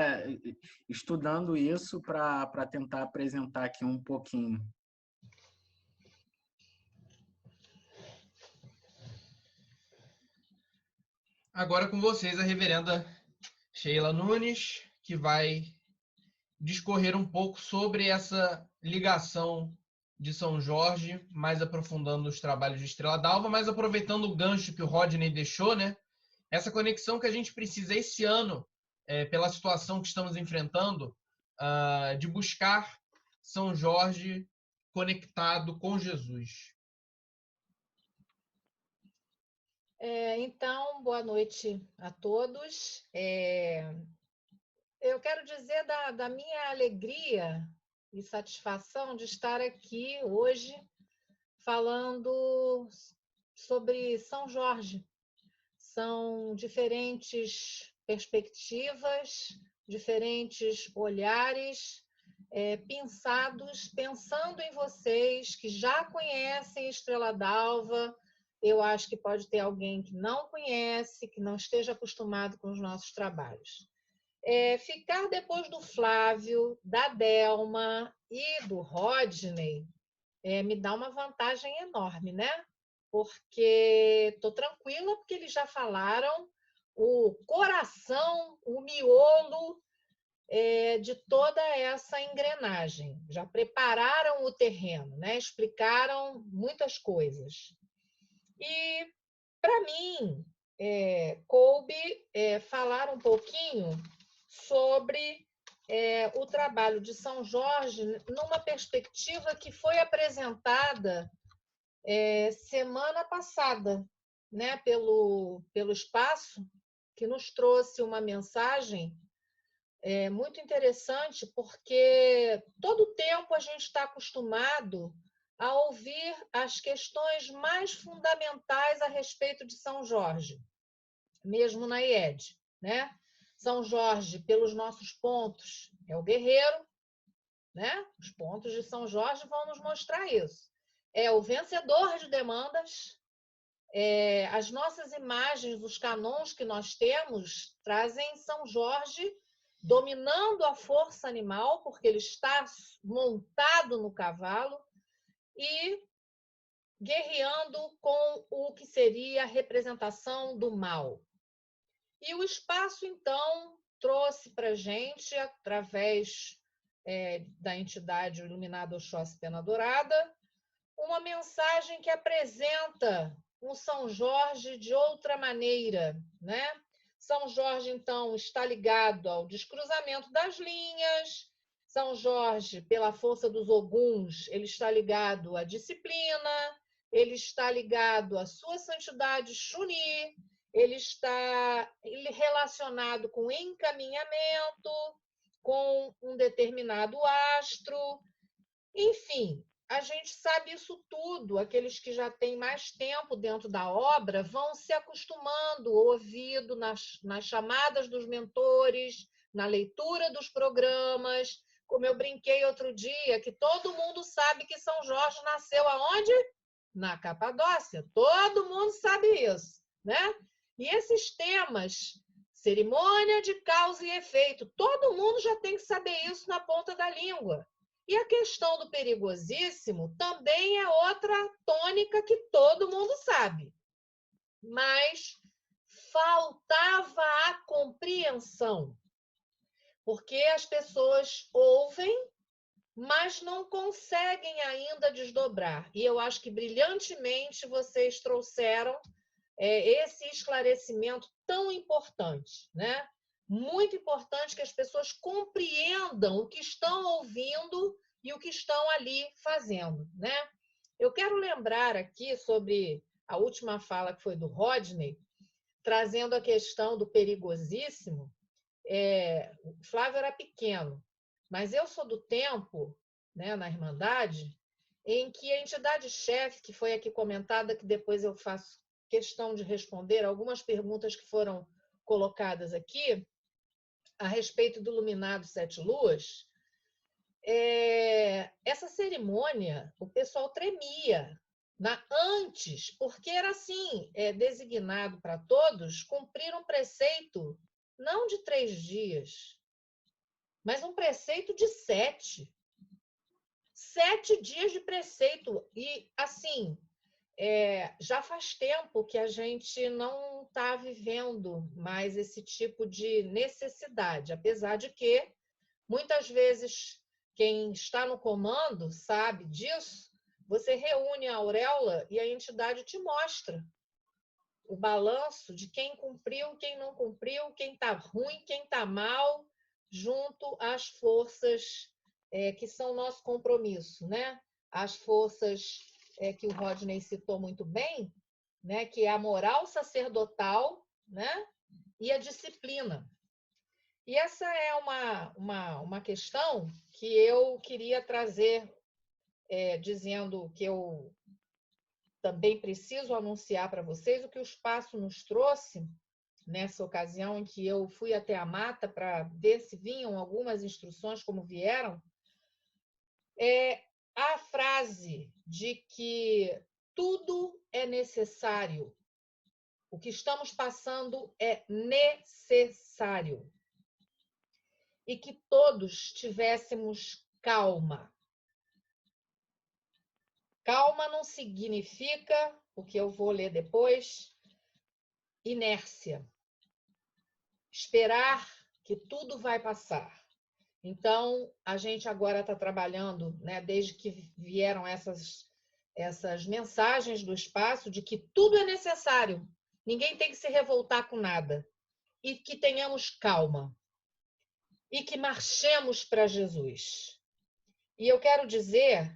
estudando isso para tentar apresentar aqui um pouquinho. Agora com vocês a reverenda Sheila Nunes, que vai discorrer um pouco sobre essa ligação de São Jorge, mais aprofundando os trabalhos de Estrela d'Alva, mas aproveitando o gancho que o Rodney deixou, né? Essa conexão que a gente precisa esse ano, pela situação que estamos enfrentando, de buscar São Jorge conectado com Jesus. Então, boa noite a todos. Eu quero dizer da minha alegria e satisfação de estar aqui hoje falando sobre São Jorge. São diferentes perspectivas, diferentes olhares, pensando em vocês que já conhecem Estrela d'Alva. Eu acho que pode ter alguém que não conhece, que não esteja acostumado com os nossos trabalhos. Ficar depois do Flávio, da Delma e do Rodney me dá uma vantagem enorme, né? Porque estou tranquila, porque eles já falaram o coração, o miolo de toda essa engrenagem. Já prepararam o terreno, né? Explicaram muitas coisas. E, para mim, coube falar um pouquinho sobre o trabalho de São Jorge numa perspectiva que foi apresentada semana passada, né, pelo espaço, que nos trouxe uma mensagem muito interessante, porque todo tempo a gente está acostumado a ouvir as questões mais fundamentais a respeito de São Jorge, mesmo na IED, né? São Jorge, pelos nossos pontos, é o guerreiro, né? Os pontos de São Jorge vão nos mostrar isso. É o vencedor de demandas. As nossas imagens, os canons que nós temos, trazem São Jorge dominando a força animal, porque ele está montado no cavalo, e guerreando com o que seria a representação do mal. E o espaço, então, trouxe para a gente, através da entidade Iluminado Oxóssi Pena Dourada, uma mensagem que apresenta o São Jorge de outra maneira, né? São Jorge, então, está ligado ao descruzamento das linhas. São Jorge, pela força dos Oguns, ele está ligado à disciplina, ele está ligado à sua santidade Xuni, ele está relacionado com encaminhamento, com um determinado astro. Enfim, a gente sabe isso tudo. Aqueles que já têm mais tempo dentro da obra vão se acostumando, ouvido nas chamadas dos mentores, na leitura dos programas. Como eu brinquei outro dia, que todo mundo sabe que São Jorge nasceu aonde? Na Capadócia. Todo mundo sabe isso, né? E esses temas, cerimônia de causa e efeito, todo mundo já tem que saber isso na ponta da língua. E a questão do perigosíssimo também é outra tônica que todo mundo sabe. Mas faltava a compreensão. Porque as pessoas ouvem, mas não conseguem ainda desdobrar. E eu acho que brilhantemente vocês trouxeram esse esclarecimento tão importante, né? Muito importante que as pessoas compreendam o que estão ouvindo e o que estão ali fazendo, né? Eu quero lembrar aqui sobre a última fala que foi do Rodney, trazendo a questão do perigosíssimo. O Flávio era pequeno, mas eu sou do tempo, né, na Irmandade, em que a entidade-chefe, que foi aqui comentada, que depois eu faço questão de responder algumas perguntas que foram colocadas aqui, a respeito do Iluminado Sete Luas, essa cerimônia, o pessoal tremia antes, porque era assim, designado para todos cumprir um preceito, não de 3 dias, mas um preceito de 7. 7 dias de preceito. E, assim, já faz tempo que a gente não está vivendo mais esse tipo de necessidade, apesar de que, muitas vezes, quem está no comando sabe disso, você reúne a auréola e a entidade te mostra o balanço de quem cumpriu, quem não cumpriu, quem está ruim, quem está mal, junto às forças que são nosso compromisso, né? As forças que o Rodney citou muito bem, né? Que é a moral sacerdotal, né? E a disciplina. E essa é uma questão que eu queria trazer, dizendo que eu também preciso anunciar para vocês o que o espaço nos trouxe nessa ocasião em que eu fui até a mata para ver se vinham algumas instruções, como vieram. A frase de que tudo é necessário. O que estamos passando é necessário. E que todos tivéssemos calma. Calma não significa, o que eu vou ler depois, inércia. Esperar que tudo vai passar. Então, a gente agora está trabalhando, né, desde que vieram essas mensagens do espaço, de que tudo é necessário. Ninguém tem que se revoltar com nada. E que tenhamos calma. E que marchemos para Jesus. E eu quero dizer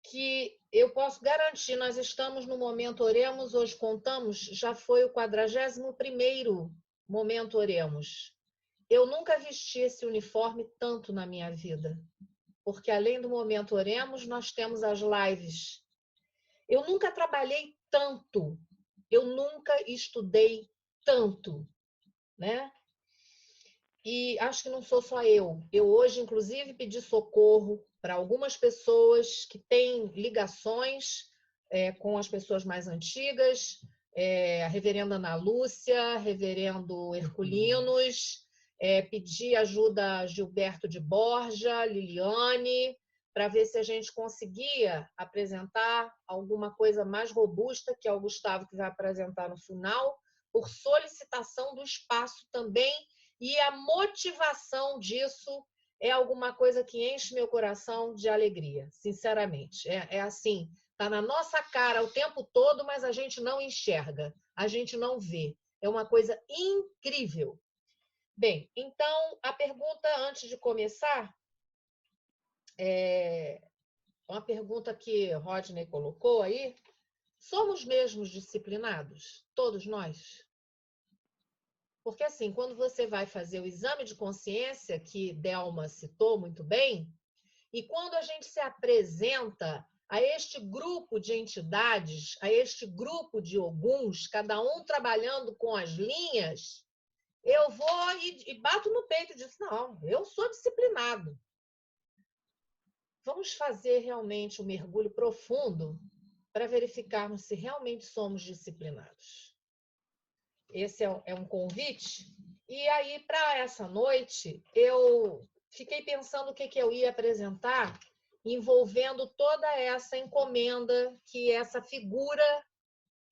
que eu posso garantir, nós estamos no Momento Oremos, hoje contamos, já foi o 41º Momento Oremos. Eu nunca vesti esse uniforme tanto na minha vida, porque além do Momento Oremos, nós temos as lives. Eu nunca trabalhei tanto, eu nunca estudei tanto, né? E acho que não sou só eu. Eu hoje, inclusive, pedi socorro para algumas pessoas que têm ligações com as pessoas mais antigas, a reverenda Ana Lúcia, reverendo Herculinos, pedi ajuda a Gilberto de Borja, Liliane, para ver se a gente conseguia apresentar alguma coisa mais robusta, que é o Gustavo que vai apresentar no final, por solicitação do espaço também, e a motivação disso é alguma coisa que enche meu coração de alegria, sinceramente. É assim, está na nossa cara o tempo todo, mas a gente não enxerga, a gente não vê. É uma coisa incrível. Bem, então, a pergunta antes de começar, uma pergunta que Rodney colocou aí, somos mesmo disciplinados? Todos nós? Porque, assim, quando você vai fazer o exame de consciência, que Delma citou muito bem, e quando a gente se apresenta a este grupo de entidades, a este grupo de oguns, cada um trabalhando com as linhas, eu vou e bato no peito e digo, não, eu sou disciplinado. Vamos fazer realmente um mergulho profundo para verificarmos se realmente somos disciplinados. Esse é um convite. E aí, para essa noite, eu fiquei pensando o que eu ia apresentar, envolvendo toda essa encomenda que essa figura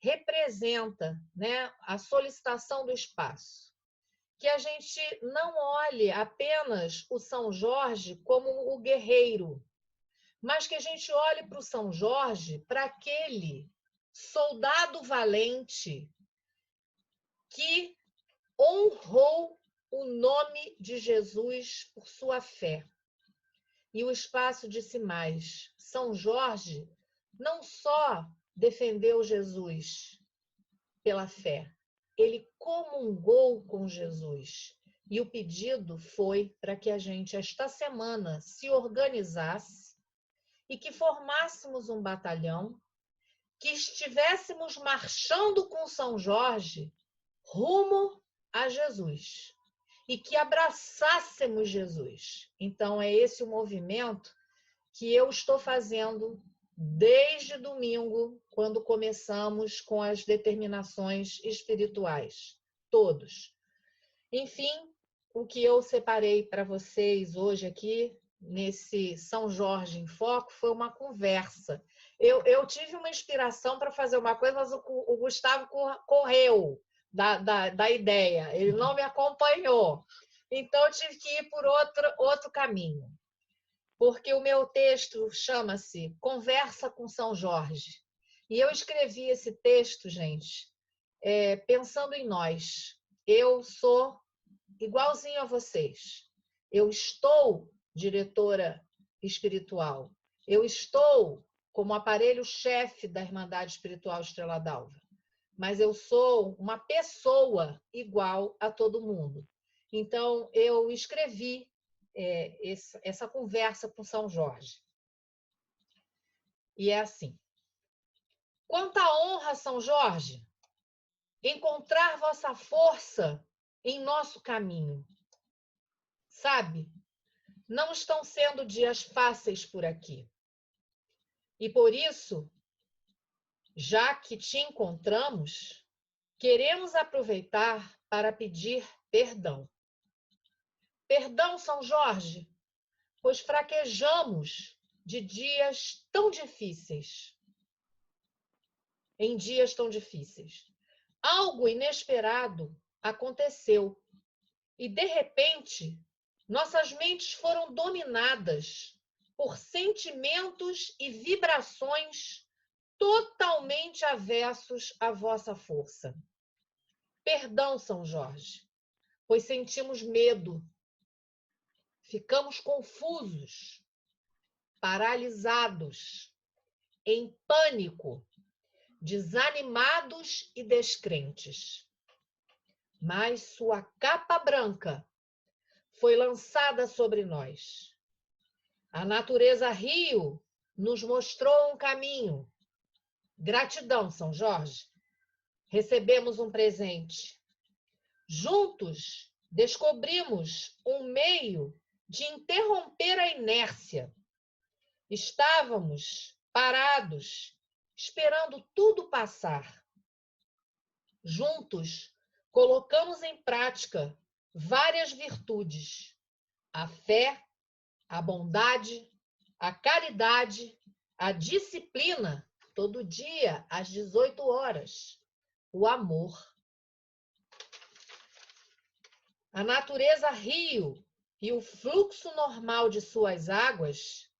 representa, né? A solicitação do espaço. Que a gente não olhe apenas o São Jorge como o guerreiro, mas que a gente olhe para o São Jorge, para aquele soldado valente que honrou o nome de Jesus por sua fé. E o espaço disse mais. São Jorge não só defendeu Jesus pela fé, ele comungou com Jesus. E o pedido foi para que a gente, esta semana, se organizasse e que formássemos um batalhão, que estivéssemos marchando com São Jorge rumo a Jesus e que abraçássemos Jesus. Então, é esse o movimento que eu estou fazendo desde domingo, quando começamos com as determinações espirituais, todos. Enfim, o que eu separei para vocês hoje aqui, nesse São Jorge em Foco, foi uma conversa. Eu tive uma inspiração para fazer uma coisa, mas o Gustavo correu da ideia, ele não me acompanhou. Então, eu tive que ir por outro caminho. Porque o meu texto chama-se Conversa com São Jorge. E eu escrevi esse texto, gente, pensando em nós. Eu sou igualzinho a vocês. Eu estou diretora espiritual. Eu estou como aparelho-chefe da Irmandade Espiritual Estrela d'Alva. Mas eu sou uma pessoa igual a todo mundo. Então, eu escrevi essa conversa com São Jorge. E é assim. Quanta honra, São Jorge, encontrar vossa força em nosso caminho. Sabe, não estão sendo dias fáceis por aqui. E por isso, já que te encontramos, queremos aproveitar para pedir perdão. Perdão, São Jorge, pois fraquejamos de dias tão difíceis. Em dias tão difíceis. Algo inesperado aconteceu e, de repente, nossas mentes foram dominadas por sentimentos e vibrações totalmente avessos à vossa força. Perdão, São Jorge, pois sentimos medo, ficamos confusos, paralisados, em pânico, desanimados e descrentes. Mas sua capa branca foi lançada sobre nós. A natureza rio nos mostrou um caminho. Gratidão, São Jorge. Recebemos um presente. Juntos, descobrimos um meio de interromper a inércia. Estávamos parados, esperando tudo passar. Juntos, colocamos em prática várias virtudes: a fé, a bondade, a caridade, a disciplina, todo dia, às 18 horas, o amor. A natureza rio e o fluxo normal de suas águas,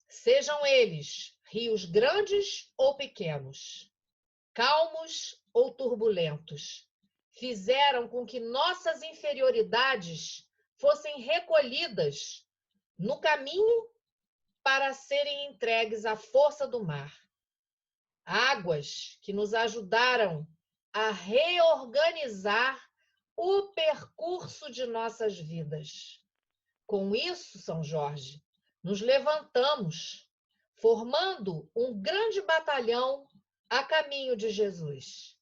sejam eles rios grandes ou pequenos, calmos ou turbulentos, fizeram com que nossas inferioridades fossem recolhidas no caminho para serem entregues à força do mar. Águas que nos ajudaram a reorganizar o percurso de nossas vidas. Com isso, São Jorge, nos levantamos, formando um grande batalhão a caminho de Jesus.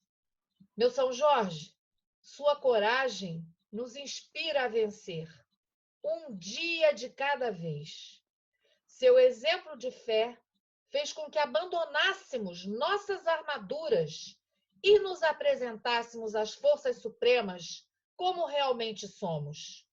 Meu São Jorge, sua coragem nos inspira a vencer, um dia de cada vez. Seu exemplo de fé fez com que abandonássemos nossas armaduras e nos apresentássemos às forças supremas como realmente somos,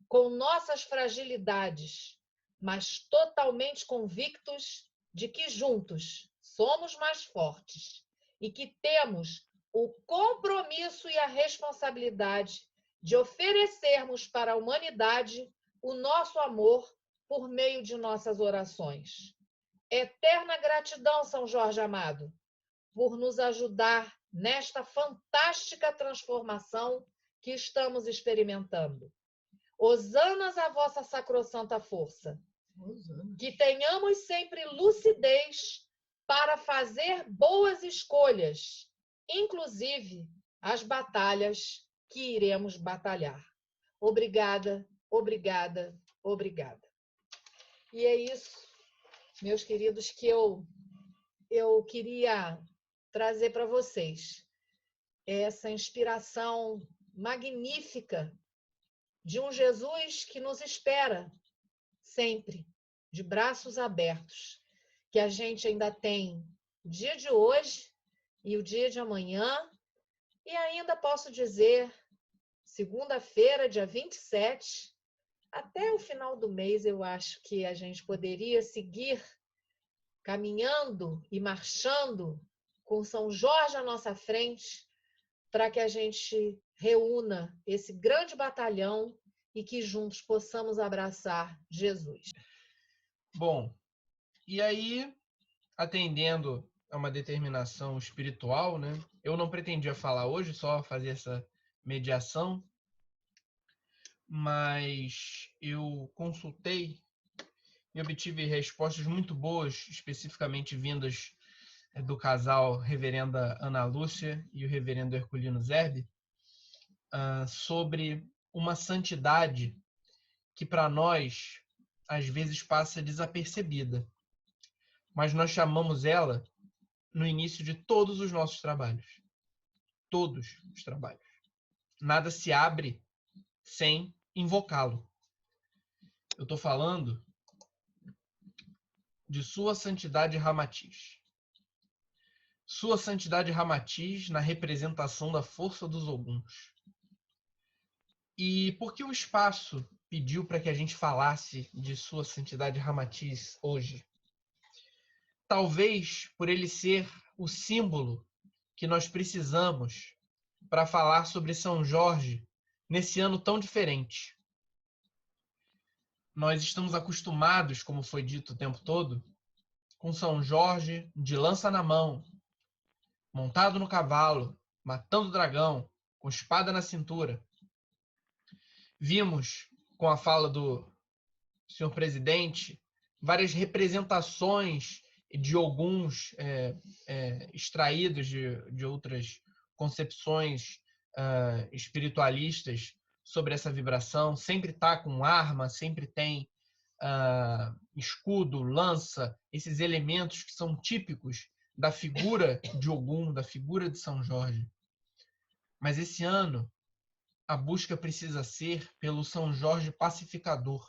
com nossas fragilidades, mas totalmente convictos de que juntos somos mais fortes e que temos o compromisso e a responsabilidade de oferecermos para a humanidade o nosso amor por meio de nossas orações. Eterna gratidão, São Jorge amado, por nos ajudar nesta fantástica transformação que estamos experimentando. Hosanas à vossa sacrossanta força. Que tenhamos sempre lucidez para fazer boas escolhas, inclusive as batalhas que iremos batalhar. Obrigada, obrigada, obrigada. E é isso, meus queridos, que eu queria trazer para vocês. Essa inspiração magnífica de um Jesus que nos espera sempre, de braços abertos, que a gente ainda tem o dia de hoje e o dia de amanhã, e ainda posso dizer, segunda-feira, dia 27, até o final do mês, eu acho que a gente poderia seguir caminhando e marchando com São Jorge à nossa frente, para que a gente reúna esse grande batalhão e que juntos possamos abraçar Jesus. Bom, e aí, atendendo a uma determinação espiritual, né? Eu não pretendia falar hoje, só fazer essa mediação, mas eu consultei e obtive respostas muito boas, especificamente vindas do casal Reverenda Ana Lúcia e o Reverendo Herculino Zerbe, sobre uma santidade que para nós às vezes passa desapercebida, mas nós chamamos ela no início de todos os nossos trabalhos. Todos os trabalhos. Nada se abre sem invocá-lo. Eu estou falando de Sua Santidade Ramatiz. Sua Santidade Ramatiz na representação da força dos Oguns. E por que o espaço pediu para que a gente falasse de Sua Santidade Ramatiz hoje? Talvez por ele ser o símbolo que nós precisamos para falar sobre São Jorge nesse ano tão diferente. Nós estamos acostumados, como foi dito o tempo todo, com São Jorge de lança na mão, montado no cavalo, matando o dragão, com espada na cintura. Vimos, com a fala do senhor presidente, várias representações de Oguns extraídos de outras concepções espiritualistas sobre essa vibração. Sempre está com arma, sempre tem escudo, lança, esses elementos que são típicos da figura de Ogum, da figura de São Jorge. Mas esse ano, a busca precisa ser pelo São Jorge pacificador.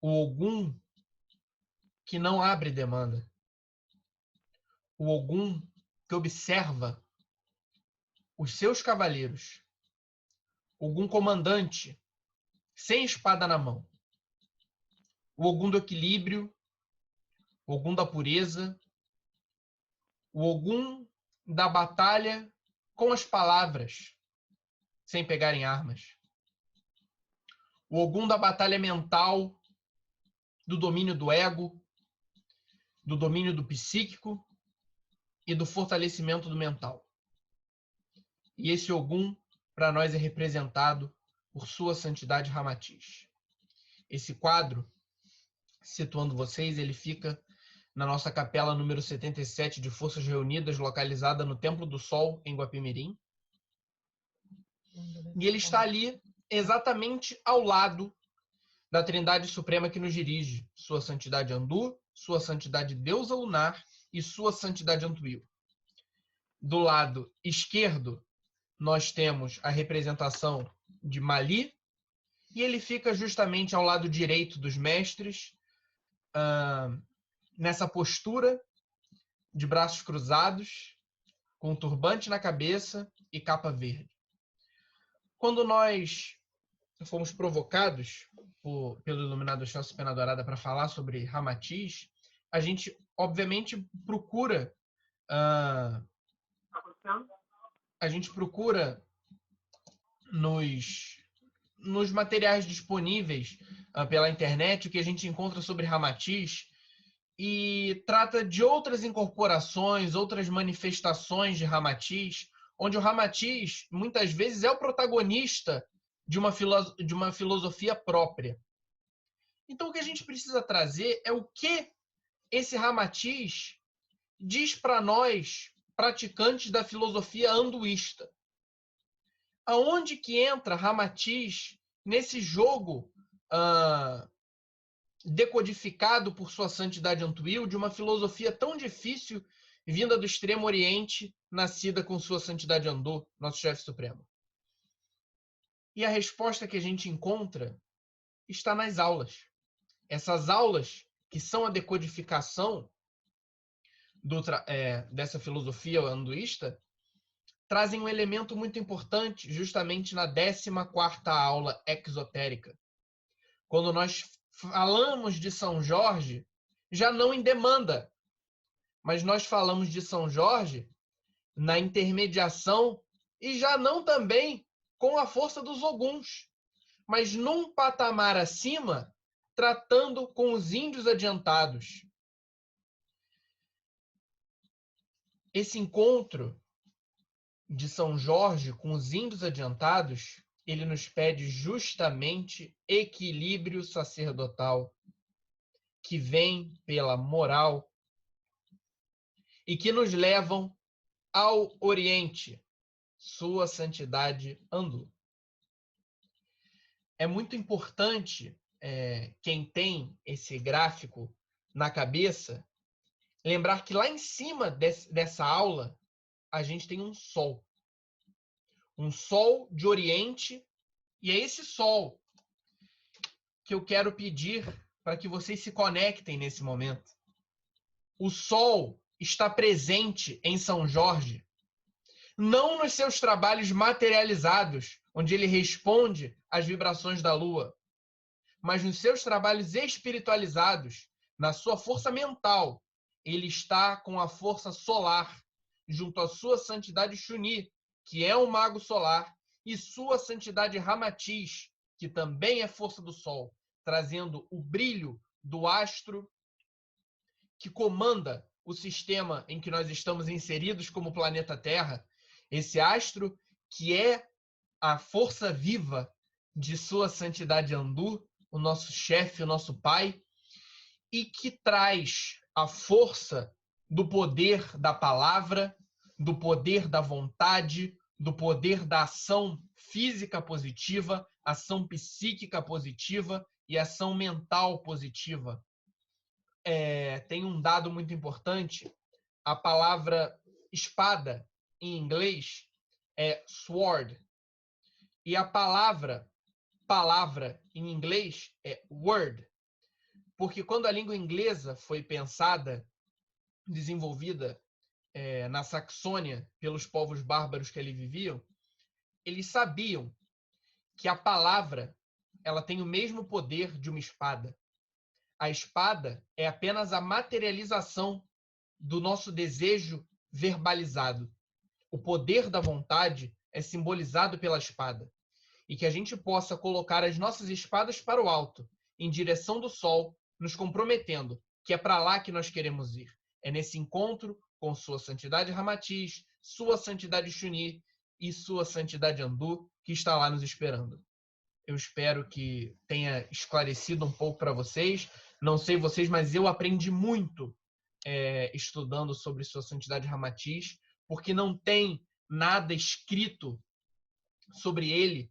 O Ogum que não abre demanda. O Ogum que observa os seus cavaleiros. Ogum comandante, sem espada na mão. o Ogum do equilíbrio, o Ogum da pureza, o Ogum da batalha com as palavras, sem pegar em armas, o Ogum da batalha mental, do domínio do ego, do domínio do psíquico e do fortalecimento do mental. E esse Ogum, para nós, é representado por Sua Santidade Ramatiz. Esse quadro, situando vocês, ele fica na nossa capela número 77 de Forças Reunidas, localizada no Templo do Sol, em Guapimirim. E ele está ali exatamente ao lado da Trindade Suprema que nos dirige, Sua Santidade Andu, Sua Santidade Deusa Lunar e Sua Santidade Antuil. Do lado esquerdo, nós temos a representação de Mali, e ele fica justamente ao lado direito dos mestres, nessa postura de braços cruzados, com um turbante na cabeça e capa verde. Quando nós fomos provocados pelo iluminado Celso Pena Dourada para falar sobre Ramatiz, a gente, obviamente, procura nos materiais disponíveis pela internet o que a gente encontra sobre Ramatiz e trata de outras incorporações, outras manifestações de Ramatiz, onde o Ramatiz muitas vezes é o protagonista de uma filosofia própria. Então o que a gente precisa trazer é o que esse Ramatiz diz para nós, praticantes da filosofia anduísta. Aonde que entra Ramatiz nesse jogo decodificado por Sua Santidade Antuil de uma filosofia tão difícil vinda do Extremo Oriente, nascida com Sua Santidade Andu, nosso chefe supremo? E a resposta que a gente encontra está nas aulas. Essas aulas, que são a decodificação dessa filosofia anduísta, trazem um elemento muito importante justamente na 14ª aula exotérica. Quando nós falamos de São Jorge, já não em demanda, mas nós falamos de São Jorge na intermediação e já não também com a força dos Oguns, mas num patamar acima, tratando com os índios adiantados. Esse encontro de São Jorge com os índios adiantados, ele nos pede justamente equilíbrio sacerdotal, que vem pela moral e que nos levam ao Oriente, Sua Santidade Andu. É muito importante, quem tem esse gráfico na cabeça, lembrar que lá em cima dessa aula, a gente tem um sol. Um sol de Oriente, e é esse sol que eu quero pedir para que vocês se conectem nesse momento. O sol está presente em São Jorge, não nos seus trabalhos materializados, onde ele responde às vibrações da lua, mas nos seus trabalhos espiritualizados, na sua força mental. Ele está com a força solar, junto à Sua Santidade Shuni, que é um mago solar, e Sua Santidade Ramatiz, que também é força do sol, trazendo o brilho do astro que comanda o sistema em que nós estamos inseridos como planeta Terra, esse astro que é a força viva de Sua Santidade Andu, o nosso chefe, o nosso pai, e que traz a força do poder da palavra, do poder da vontade, do poder da ação física positiva, ação psíquica positiva e ação mental positiva. Tem um dado muito importante. A palavra espada, em inglês, é sword. E a palavra em inglês é word. Porque quando a língua inglesa foi pensada, desenvolvida na Saxônia pelos povos bárbaros que ali viviam, eles sabiam que a palavra ela tem o mesmo poder de uma espada. A espada é apenas a materialização do nosso desejo verbalizado. O poder da vontade é simbolizado pela espada. E que a gente possa colocar as nossas espadas para o alto, em direção do sol, nos comprometendo que é para lá que nós queremos ir. É nesse encontro com Sua Santidade Ramatiz, Sua Santidade Xuni e Sua Santidade Andu, que está lá nos esperando. Eu espero que tenha esclarecido um pouco para vocês. Não sei vocês, mas eu aprendi muito estudando sobre Sua Santidade Ramatiz, porque não tem nada escrito sobre ele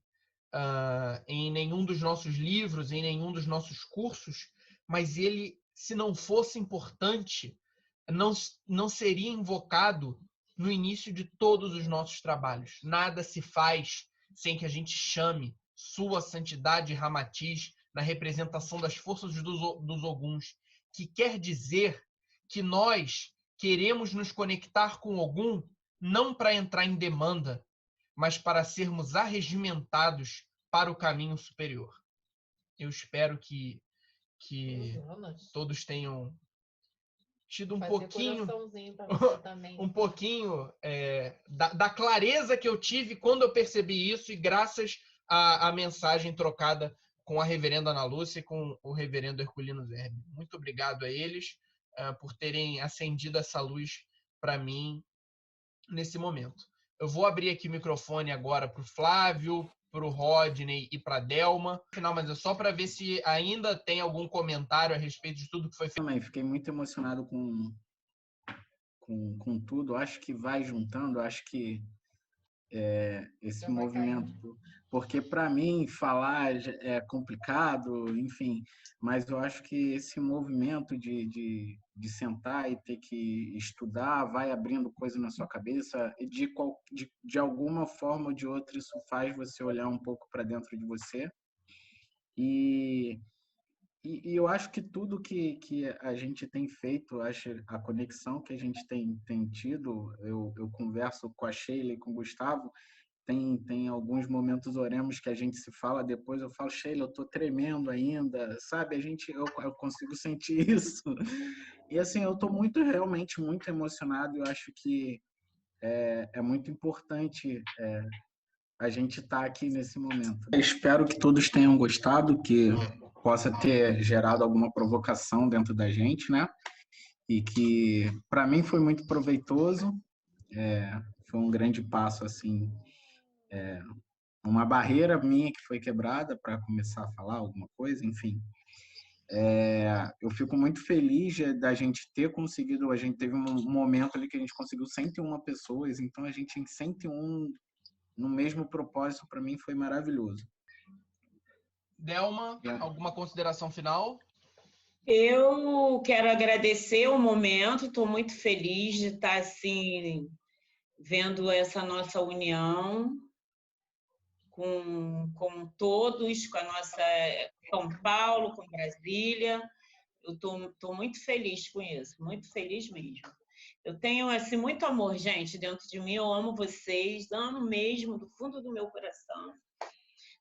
em nenhum dos nossos livros, em nenhum dos nossos cursos, mas ele, se não fosse importante, não seria invocado no início de todos os nossos trabalhos. Nada se faz sem que a gente chame Sua Santidade Ramatiz na representação das forças dos Oguns, que quer dizer que nós queremos nos conectar com Ogum não para entrar em demanda, mas para sermos arregimentados para o caminho superior. Eu espero que todos tenham tido um pouquinho da clareza que eu tive quando eu percebi isso, e graças à mensagem trocada com a reverenda Ana Lúcia e com o reverendo Herculino Zerbe. Muito obrigado a eles por terem acendido essa luz para mim nesse momento. Eu vou abrir aqui o microfone agora para o Flávio, para o Rodney e para a Delma. Final, mas é só para ver se ainda tem algum comentário a respeito de tudo que foi feito. Também fiquei muito emocionado com tudo. Acho que vai juntando, acho que esse movimento, porque para mim falar é complicado, enfim, mas eu acho que esse movimento de sentar e ter que estudar vai abrindo coisa na sua cabeça, e de alguma forma ou de outra isso faz você olhar um pouco para dentro de você, e eu acho que tudo que a gente tem feito, acho a conexão que a gente tem tido, eu converso com a Sheila e com o Gustavo, tem alguns momentos oremos que a gente se fala, depois eu falo, Sheila, eu tô tremendo ainda, sabe? Eu consigo sentir isso. E assim, eu tô realmente muito emocionado, eu acho que é muito importante a gente estar aqui nesse momento. Eu espero que todos tenham gostado, que possa ter gerado alguma provocação dentro da gente, né? E que, para mim, foi muito proveitoso. Foi um grande passo, assim, uma barreira minha que foi quebrada para começar a falar alguma coisa, enfim. Eu fico muito feliz da gente ter conseguido, a gente teve um momento ali que a gente conseguiu 101 pessoas, então a gente em 101 no mesmo propósito, para mim foi maravilhoso. Delma, alguma consideração final? Eu quero agradecer o momento, estou muito feliz de estar assim, vendo essa nossa união com todos, com a nossa São Paulo, com Brasília. Eu estou muito feliz com isso, muito feliz mesmo. Eu tenho assim, muito amor, gente, dentro de mim. Eu amo vocês, amo mesmo, do fundo do meu coração.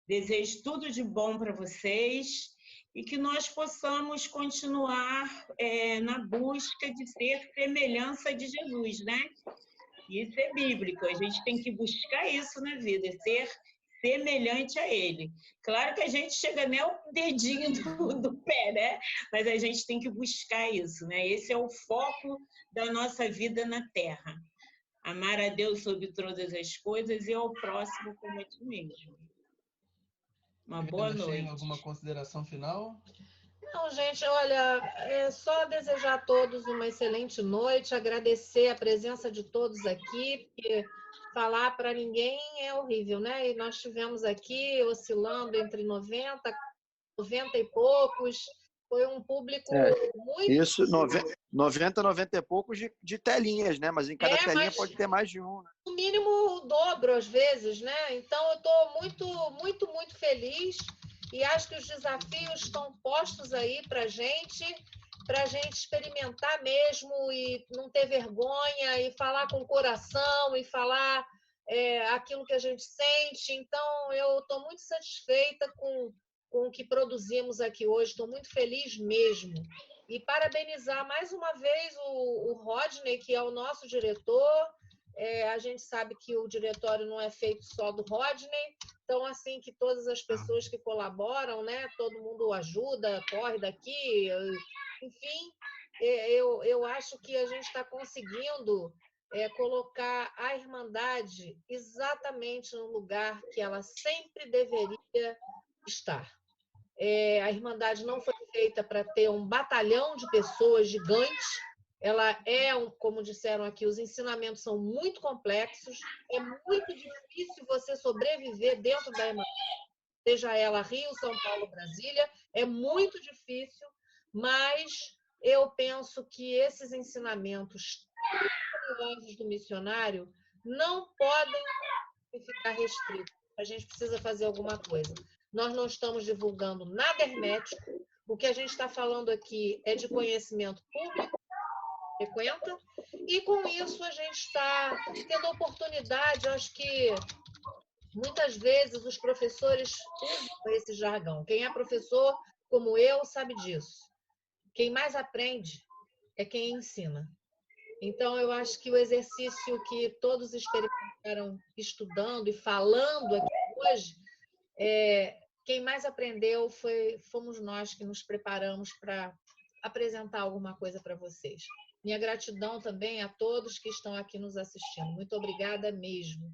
Desejo tudo de bom para vocês e que nós possamos continuar na busca de ser semelhança de Jesus, né? Isso é bíblico, a gente tem que buscar isso na vida, ser semelhante a Ele. Claro que a gente chega nem ao dedinho do pé, né? Mas a gente tem que buscar isso, né? Esse é o foco da nossa vida na Terra. Amar a Deus sobre todas as coisas e ao próximo como a ti mesmo. Uma boa noite. Alguma consideração final? Não, gente, olha, é só desejar a todos uma excelente noite, agradecer a presença de todos aqui, porque falar para ninguém é horrível, né? E nós tivemos aqui oscilando entre 90 e poucos, foi um público muito... Isso, 90 e poucos de telinhas, né? Mas em cada telinha pode ter mais de um. Né? No mínimo o dobro, às vezes, né? Então, eu estou muito, muito, muito feliz e acho que os desafios estão postos aí para a gente experimentar mesmo e não ter vergonha e falar com o coração e falar aquilo que a gente sente. Então, eu estou muito satisfeita com com o que produzimos aqui hoje. Estou muito feliz mesmo. E parabenizar mais uma vez o Rodney, que é o nosso diretor. A gente sabe que o diretório não é feito só do Rodney, então, assim, que todas as pessoas que colaboram, né, todo mundo ajuda, corre daqui, enfim, eu acho que a gente está conseguindo colocar a Irmandade exatamente no lugar que ela sempre deveria estar. A Irmandade não foi feita para ter um batalhão de pessoas gigantes. Ela como disseram aqui, os ensinamentos são muito complexos, é muito difícil você sobreviver dentro da Irmandade, seja ela Rio, São Paulo, Brasília, é muito difícil, mas eu penso que esses ensinamentos curiosos do missionário não podem ficar restritos. A gente precisa fazer alguma coisa. Nós não estamos divulgando nada hermético. O que a gente está falando aqui é de conhecimento público, frequenta, e com isso a gente está tendo oportunidade. Eu acho que muitas vezes os professores usam esse jargão. Quem é professor, como eu, sabe disso. Quem mais aprende é quem ensina. Então, eu acho que o exercício que todos experimentaram estudando e falando aqui hoje, quem mais aprendeu fomos nós que nos preparamos para apresentar alguma coisa para vocês. Minha gratidão também a todos que estão aqui nos assistindo. Muito obrigada mesmo.